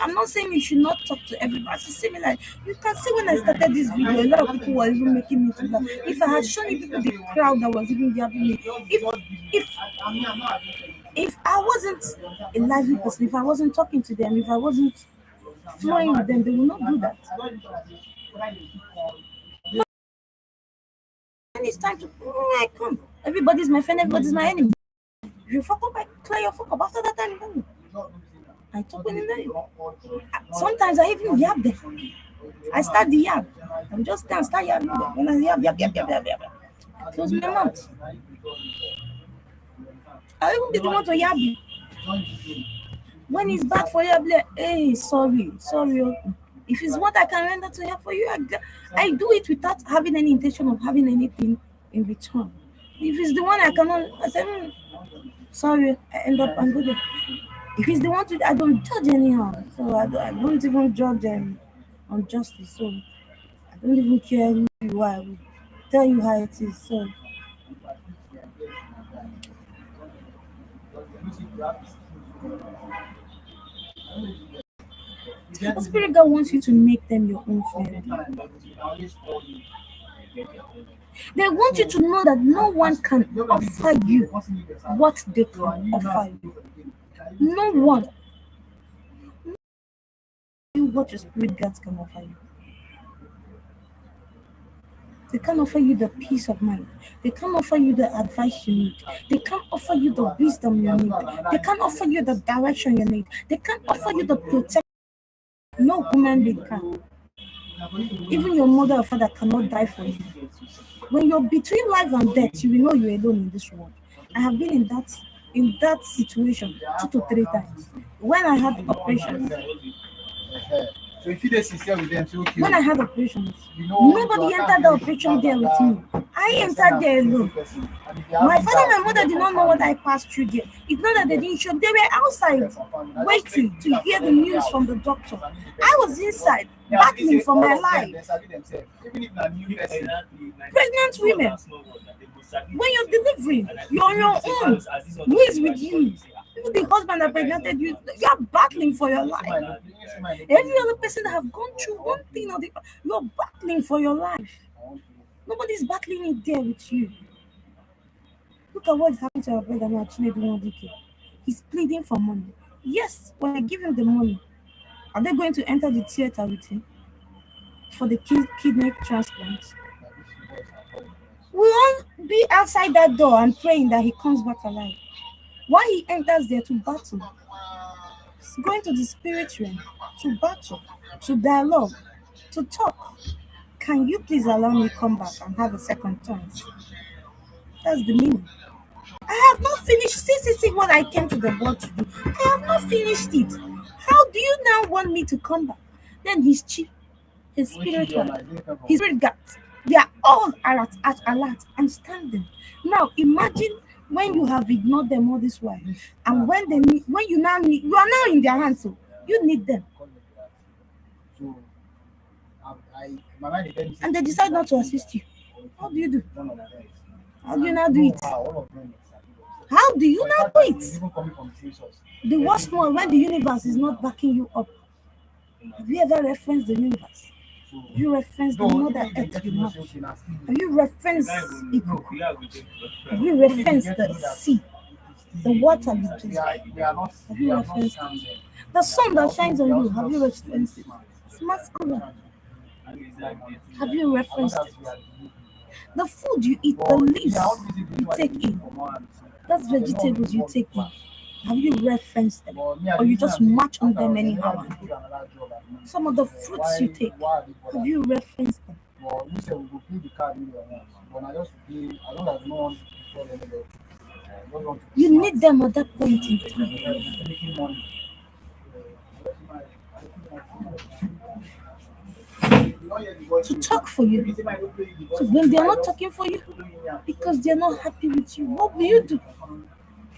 Speaker 3: I'm not saying you should not talk to everybody. It's similar. You can see when I started this video, a lot of people were even making me to laugh. If I had shown you people the crowd that was even yapping me, if if I wasn't a lively person, if I wasn't talking to them, if I wasn't flowing with them, they will not do that. When it's time to I come. Everybody's my friend, everybody's my enemy. If you fuck up, I clear your fuck up. After that time, then I talk with them. Sometimes I even yap them. I start the yap. I'm just start yapping them. When I yap. Close my mouth. I even be the one to yap you. When it's bad for you, I'll be like, hey, sorry. If it's what I can render to you for you, I do it without having any intention of having anything in return. If it's the one I cannot, I say, sorry, I end up and go there. If it's the one to, I don't judge anyhow. So I don't even judge them unjustly. So I don't even care who you are. I will tell you how it is. So the spirit God wants you to make them your own friend. They want you to know that no one can offer you what they can offer you. No one. What your spirit guides can offer you. They can't offer you the peace of mind. They can't offer you the advice you need. They can't offer you the wisdom you need. They can't offer you the direction you need. They can't offer you the protection. No human being can. Even your mother or father cannot die for you. When you're between life and death, you will know you're alone in this world. I have been in that situation 2 to 3 times. When I had operations.
Speaker 2: So if you dey sincere with them, say okay.
Speaker 3: When I had operations, nobody entered the operation there with me. I entered there alone. My father and my mother did not know what I passed through there. It's not that they didn't show. They were outside waiting to hear the news from the doctor. I was inside battling for my life. Pregnant women, when you're delivering, you're on your own. Who is with you? Even the husband that pregnanted you, you're battling for your life. Every other person that have gone through one thing or the other, you're battling for your life. Nobody's battling it there with you. Look at what's happening to our brother now, Chinedu Nwodike. He's pleading for money. Yes, when I give him the money, are they going to enter the theater with him for the kidney transplant? We'll all be outside that door and praying that he comes back alive. Why he enters there to battle? He's going to the spirit realm to battle, to dialogue, to talk. Can you please allow me to come back and have a second chance? That's the meaning. I have not finished. See what I came to the world to do. I have not finished it. How do you now want me to come back? Then his chief, his spiritual, his spirit guides, they are all alert and standing. Now imagine when you have ignored them all this while, and when you are now in their hands, so you need them. And they decide not to assist you. How do you do? How do you now do it? How do you now do it? The worst one, when the universe is not backing you up. Have you ever referenced the universe? Have you referenced the mother earth you know? Have you referenced Ikuku? Have you referenced the sea? The water between? Have you referenced it? The sun that shines on you, have you referenced it? It's masculine. Have you referenced it? The food you eat, the leaves you take in, that's vegetables you take in. Have you referenced them? Or you just march on them anyhow? Some of the fruits you take, have you referenced them? You need them at that point in time. To talk for you. So when they are not talking for you, because they are not happy with you, what will you do?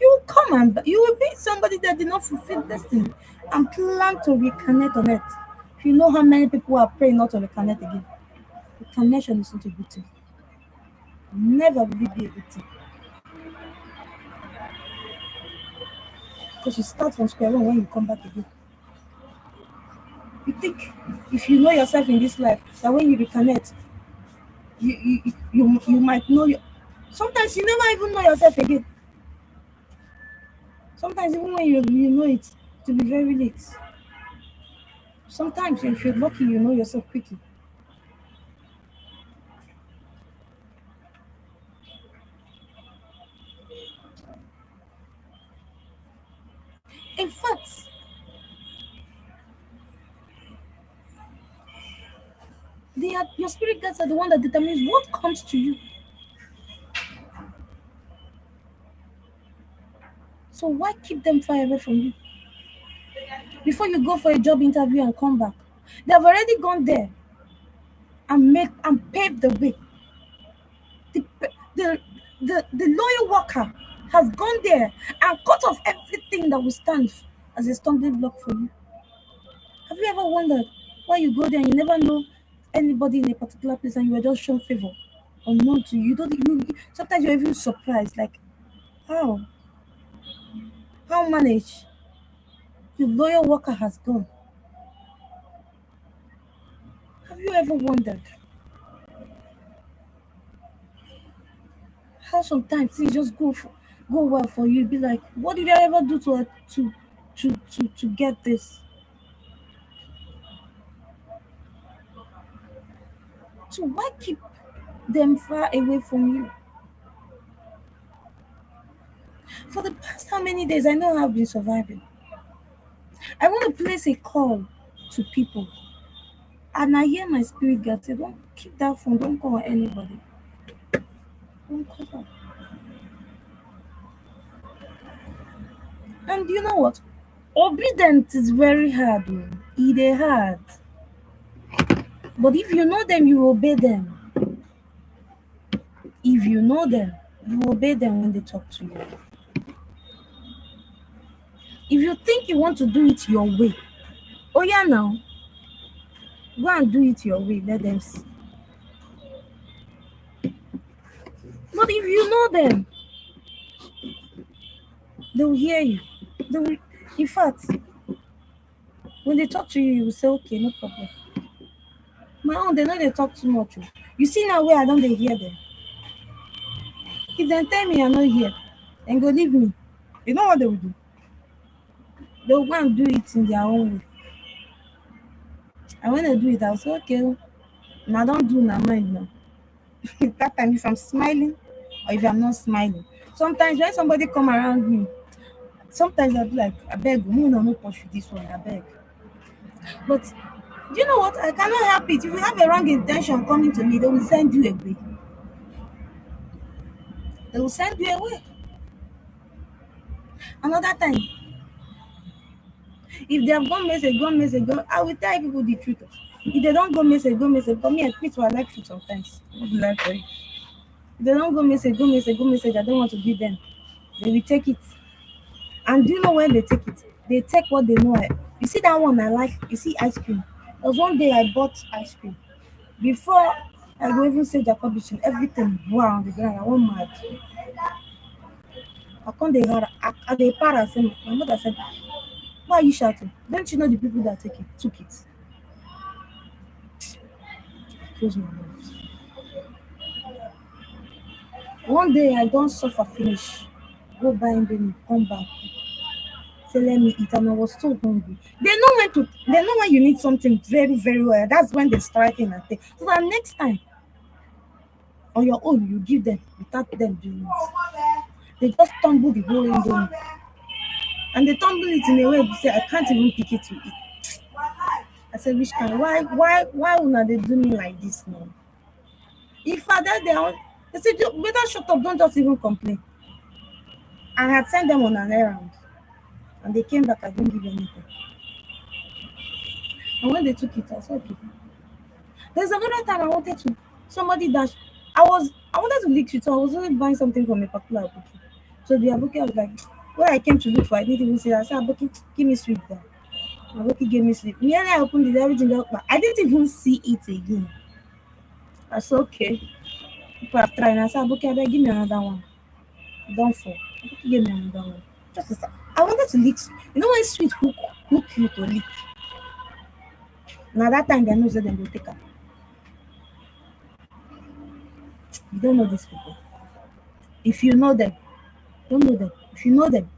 Speaker 3: You will come and you will be somebody that did not fulfill destiny and plan to reconnect on earth. If you know how many people are praying not to reconnect again, reconnection is not a good thing. Never will it be a good thing. Because you start from square one when you come back again. You think if you know yourself in this life, that when you reconnect, you might know your. Sometimes you never even know yourself again. Sometimes even when you know it, to be very late. Sometimes if you're lucky, you know yourself quickly. In fact, your spirit guides are the one that determines what comes to you. So why keep them far away from you? Before you go for a job interview and come back, they have already gone there and paved the way. The, the, the loyal worker has gone there and cut off everything that will stand as a stumbling block for you. Have you ever wondered why you go there and you never know anybody in a particular place and you were just shown favor unknown to you? You don't sometimes you're even surprised, like how manage the loyal worker has gone. Have you ever wondered how sometimes things just go well for you? Be like, what did I ever do to get this? So why keep them far away from you? For the past how many days I know I've been surviving. I want to place a call to people. And I hear my spirit guide say, don't keep that phone, don't call anybody. Don't call them. And you know what? Obedience is very hard. Oh. It is hard. But if you know them, you obey them. If you know them, you obey them when they talk to you. If you think you want to do it your way, oh yeah now, go and do it your way, let them see. But if you know them, they will hear you. They will, in fact, when they talk to you, you will say, okay, no problem. My own, they know they talk too much. You see now where I don't they hear them. If they tell me I'm not here and go leave me, you know what they will do? They will go and do it in their own way. And when they do it, I'll say, okay, now don't do my mind now. That time if I'm smiling or if I'm not smiling. Sometimes when somebody come around me, sometimes I'll be like, I beg, no pursue this one, I beg. But do you know what? I cannot help it. If you have a wrong intention coming to me, they will send you away. They will send you away. Another time, if they have gone message, I will tell people the truth. If they don't go message, for me, I quit what I like truth sometimes. What do I for you? If they don't go message, I don't want to give them. They will take it. And do you know when they take it? They take what they know. You see that one I like? You see ice cream? There was one day I bought ice cream. Before I go even say Jacobison, everything wow on the ground. I went mad. I come they para say my mother said, why are you shouting? Don't you know the people that took it? Close my mouth. One day I don't suffer finish. Go buy Indomie, come back. Say let me eat, and I was so hungry. They know when you need something very, very well. That's when they strike in and take. So that next time on your own, you give them without them doing it. They just tumble the whole Indomie. And they tumble it in a way to say, I can't even pick it to eat. I said, which kind? Why would they do me like this now? If I die there, they said, you better shut up, don't just even complain. I had sent them on an errand. And they came back, I didn't give anything. And when they took it, I said, okay. There's another time I wanted to, somebody that, I wanted to lick it, so I was only buying something from a particular bouquet. So the bouquet was like, where I came to look for, I didn't even say that. I said, Aboki, give me sweet there. Aboki gave me sweet. Immediately I opened it, everything else, but I didn't even see it again. I said, okay. People have tried, and I said, Aboki, I beg, give me another one. Don't fall. Aboki gave me another one. Just I wanted to lick. You know when sweet hook you to lick. Now that time they know say dem go take am. You don't know these people. If you know them, don't know them. If you know them,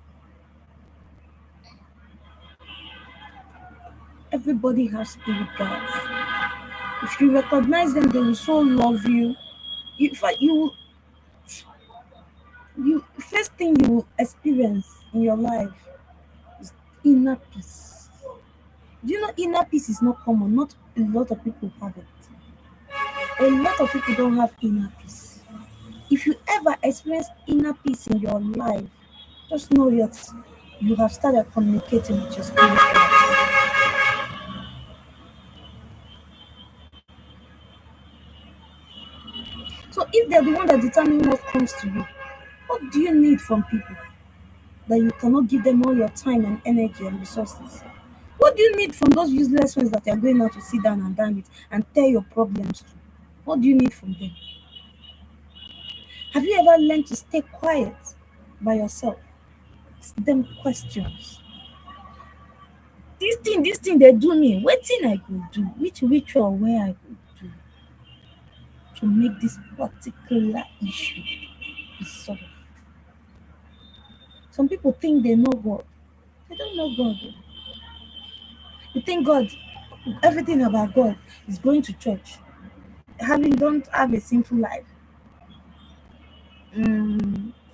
Speaker 3: everybody has spirit guides. If you recognize them, they will so love you. You first thing you will experience in your life is inner peace. Do you know inner peace is not common? Not a lot of people have it. A lot of people don't have inner peace. If you ever experience inner peace in your life, just know that you have started communicating with your spirit guides. So if they're the one that determine what comes to you, what do you need from people that you cannot give them all your time and energy and resources? What do you need from those useless ones that you're going out to sit down and dine with and tell your problems to? What do you need from them? Have you ever learned to stay quiet by yourself? Ask them questions. This thing they do me, wetin I go do? Which ritual where I go do to make this particular issue be solved? Some people think they know God. They don't know God. You think God, everything about God is going to church, having don't have a sinful life.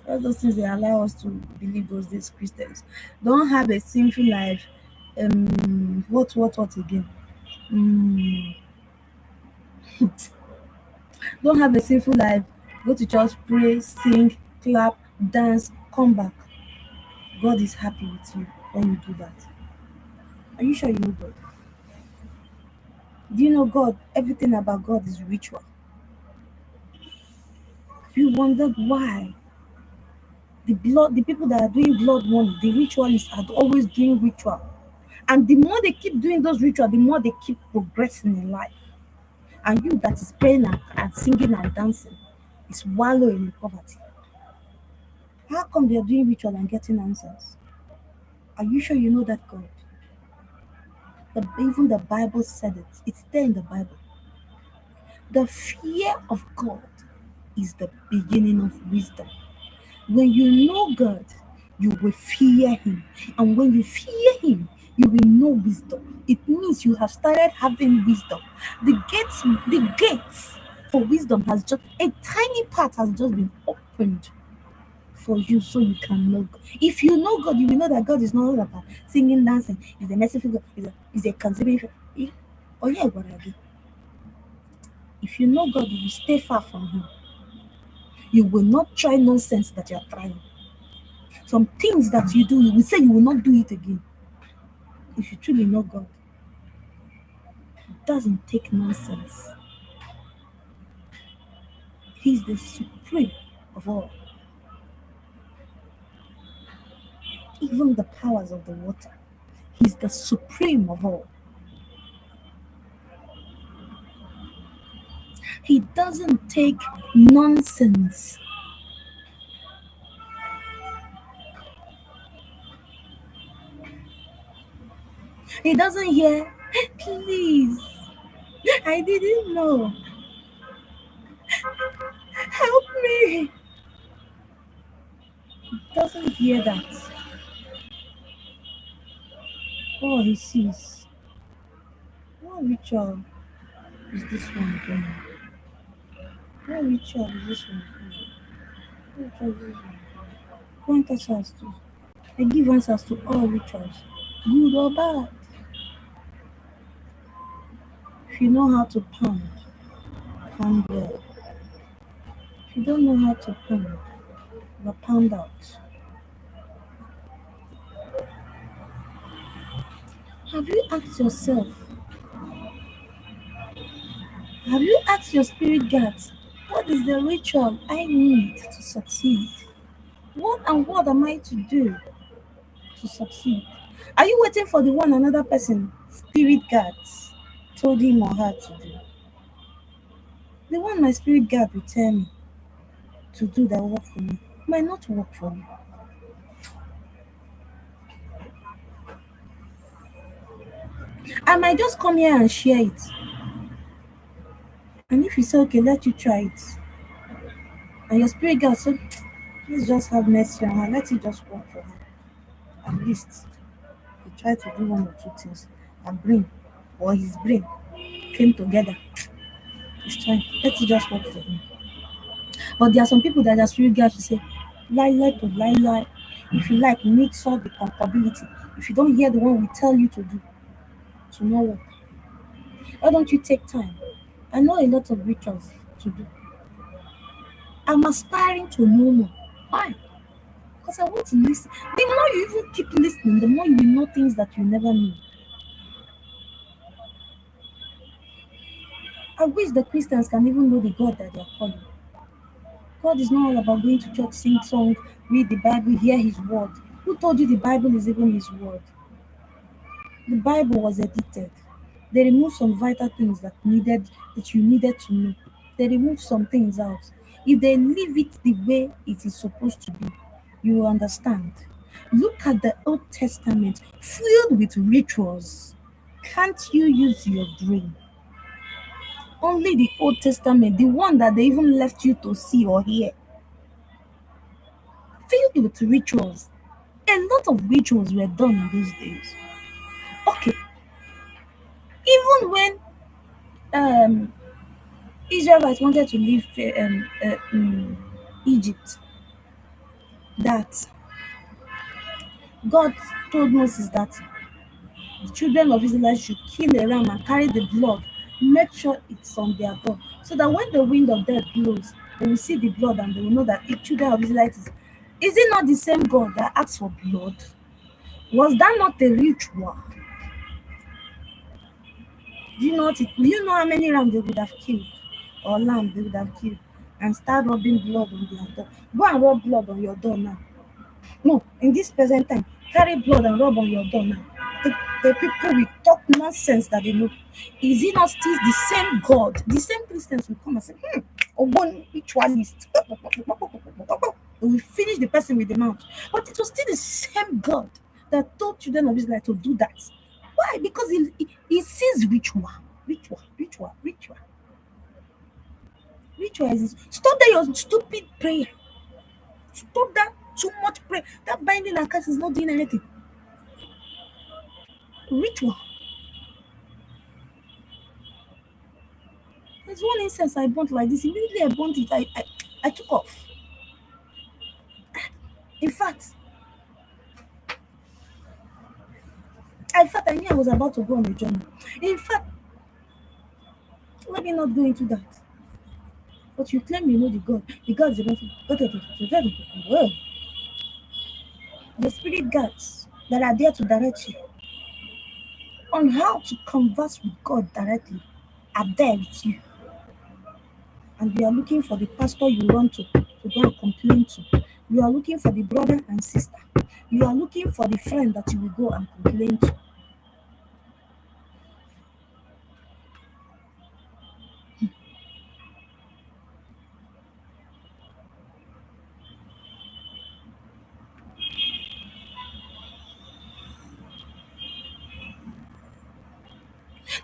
Speaker 3: All those things they allow us to believe those days Christians. Don't have a sinful life. What again? Mm, don't have a sinful life. Go to church, pray, sing, clap, dance, come back. God is happy with you when you do that. Are you sure you know God? Do you know God? Everything about God is ritual. Have you wondered why the people that are doing blood money, the ritualists are always doing ritual? And the more they keep doing those rituals, the more they keep progressing in life. And you that is praying and singing and dancing is wallowing in poverty. How come they are doing ritual and getting answers? Are you sure you know that God? Even the Bible said it. It's there in the Bible. The fear of God is the beginning of wisdom. When you know God, you will fear Him. And when you fear Him, you will know wisdom. It means you have started having wisdom. The gates for wisdom has just a tiny part has just been opened for you so you can know God. If you know God, you will know that God is not all about singing, dancing. He's a merciful God. He's a consuming. Oh yeah, what I do. If you know God, you will stay far from Him. You will not try nonsense that you are trying. Some things that you do, you will say you will not do it again. If you truly know God, it doesn't take nonsense. He's the supreme of all. Even the powers of the water. He's the supreme of all. He doesn't take nonsense. He doesn't hear, please, I didn't know. Help me. He doesn't hear that. All he sees. What ritual is this one doing? What ritual is this one doing? What ritual is this one? Point answers to. I give answers to all rituals, good or bad. If you know how to pound well. If you don't know how to pound, you pound out. Have you asked yourself, have you asked your spirit guides, what is the ritual I need to succeed? What and what am I to do to succeed? Are you waiting for the one another person, spirit guides, told him or her to do? The one my spirit guide will tell me to do that work for me might not work for you. I might just come here and share it. And if you say, okay, let you try it, and your spirit girl say, please just have mercy on her, let it just work for her. At least he tried to do one or two things, and brain or his brain came together. It's fine. Let it just work for him. But there are some people that are spirit girls to say, lie to lie. If you like, mix up the compatibility. If you don't hear the one we tell you to do, to know work. Why don't you take time? I know a lot of rituals to do. I'm aspiring to know more. Why? Because I want to listen. The more you even keep listening, the more you will know things that you never knew. I wish the Christians can even know the God that they are calling. God is not all about going to church, sing songs, read the Bible, hear His word. Who told you the Bible is even His word? The Bible was edited. They removed some vital things that you needed to know. They removed some things out. If they leave it the way it is supposed to be, you will understand. Look at the Old Testament filled with rituals. Can't you use your brain? Only the Old Testament, the one that they even left you to see or hear, filled with rituals. A lot of rituals were done in those days. Okay, even when um, Israelites wanted to leave Egypt, that God told Moses that the children of Israel should kill a ram and carry the blood, make sure it's on their door, so that when the wind of death blows, they will see the blood and they will know that the children of Israel is it not the same God that asked for blood? Was that not a ritual? Do you know how many rams they would have killed or lamb they would have killed and start rubbing blood on their door? Go and rub blood on your door now. No, in this present time, carry blood and rub on your door now. The people will talk nonsense that they know. Is it not still the same God? The same Christians will come and say, one ritualist. They will finish the person with the mouth. But it was still the same God that told children of Israel to do that. Why? Because he sees ritual. Ritual is this. Stop that your stupid prayer. Stop that too much prayer. That binding and curse is not doing anything. Ritual. There's one incense I burnt like this. Immediately I burnt it, I took off. In fact, I knew I was about to go on a journey. In fact, let me not go into that. But you claim you know the God. The God is the the spirit guides that are there to direct you on how to converse with God directly are there with you. And you are looking for the pastor you want to go and complain to. You are looking for the brother and sister. You are looking for the friend that you will go and complain to.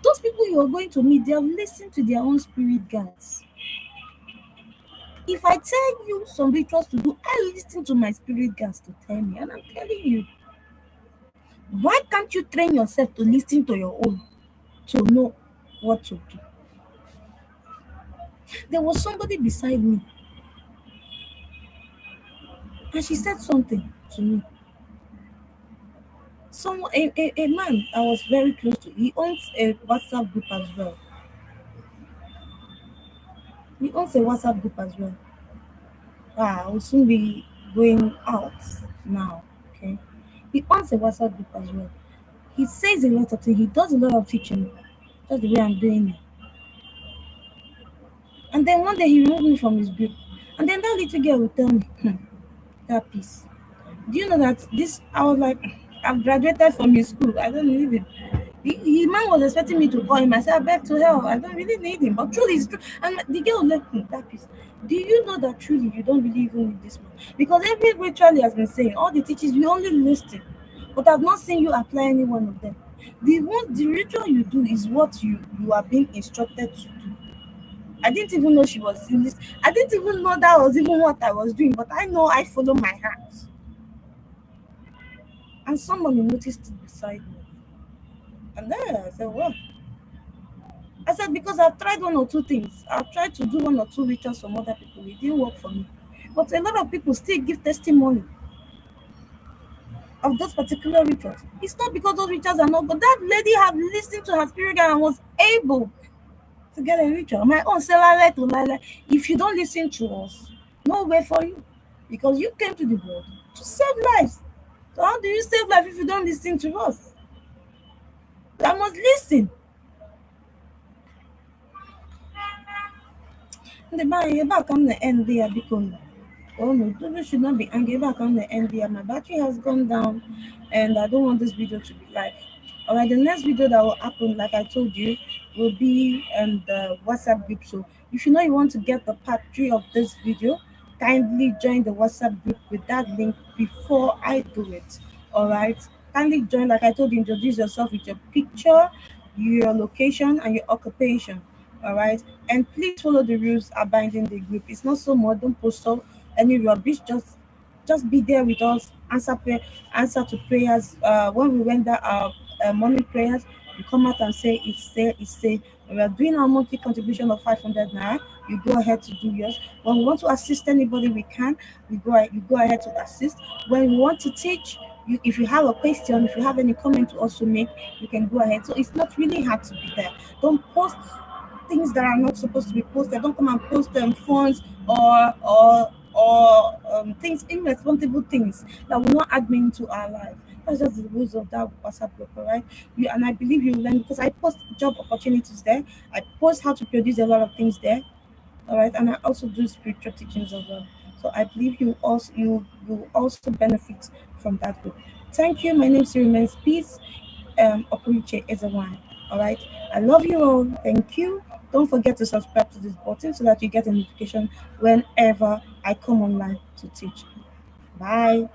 Speaker 3: Those people you are going to meet, they have listened to their own spirit guides. If I tell you some rituals to do, I listen to my spirit guides to tell me, and I'm telling you. Why can't you train yourself to listen to your own, to know what to do? There was somebody beside me, and she said something to me. A man I was very close to, he owns a WhatsApp group as well. He owns a WhatsApp group as well. I will soon be going out now. Okay. He owns a WhatsApp group as well. He says a lot of things. He does a lot of teaching. That's the way I'm doing it. And then one day he removed me from his group. And then that little girl would tell me, that piece. Do you know that this? I was like, I've graduated from his school. I don't need him. The man was expecting me to call him. I said, I beg to hell. I don't really need him. But truly, it's true. And the girl left me that piece. Do you know that truly you don't really even need this man? Because every ritual he has been saying, all the teachings, we only listen. But I've not seen you apply any one of them. The ritual you do is what you are being instructed to do. I didn't even know she was in this. I didn't even know that was even what I was doing, but I know I follow my heart. And somebody noticed it beside me. And then I said, well, I said, because I've tried one or two things. I've tried to do one or two rituals from other people. It didn't work for me. But a lot of people still give testimony of those particular rituals. It's not because those rituals are not, but that lady had listened to her spirit guide and was able to get a ritual. My own say lala to lala. If you don't listen to us, no way for you. Because you came to the world to save lives. So how do you save life if you don't listen to us? I must listen. The back on the end there because oh no, people should not be angry back on the end there. My battery has gone down and I don't want this video to be live. Alright, the next video that will happen, like I told you, will be the WhatsApp group. So if you know you want to get the part 3 of this video, kindly join the WhatsApp group with that link before I do it. Alright. Kindly join, like I told you, introduce yourself with your picture, your location, and your occupation. Alright. And please follow the rules abiding the group. It's not so much, don't post up any rubbish, just be there with us, answer to prayers. When we went there our morning prayers, you come out and say it's say when we are doing our monthly contribution of 500 naira, you go ahead to do yours. When we want to assist anybody we can, you go ahead to assist. When we want to teach you, if you have a question, if you have any comment to also make, you can go ahead. So it's not really hard to be there. Don't post things that are not supposed to be posted. Don't come and post phones or things, irresponsible things that will not add meaning to our life. That's just the rules of that WhatsApp group, all right? And I believe you learn because I post job opportunities there. I post how to produce a lot of things there, all right? And I also do spiritual teachings as well. So I believe you also benefit from that group. Thank you. My name is Remains Peace. Okuruche is a one. All right. I love you all. Thank you. Don't forget to subscribe to this button so that you get a notification whenever I come online to teach. Bye.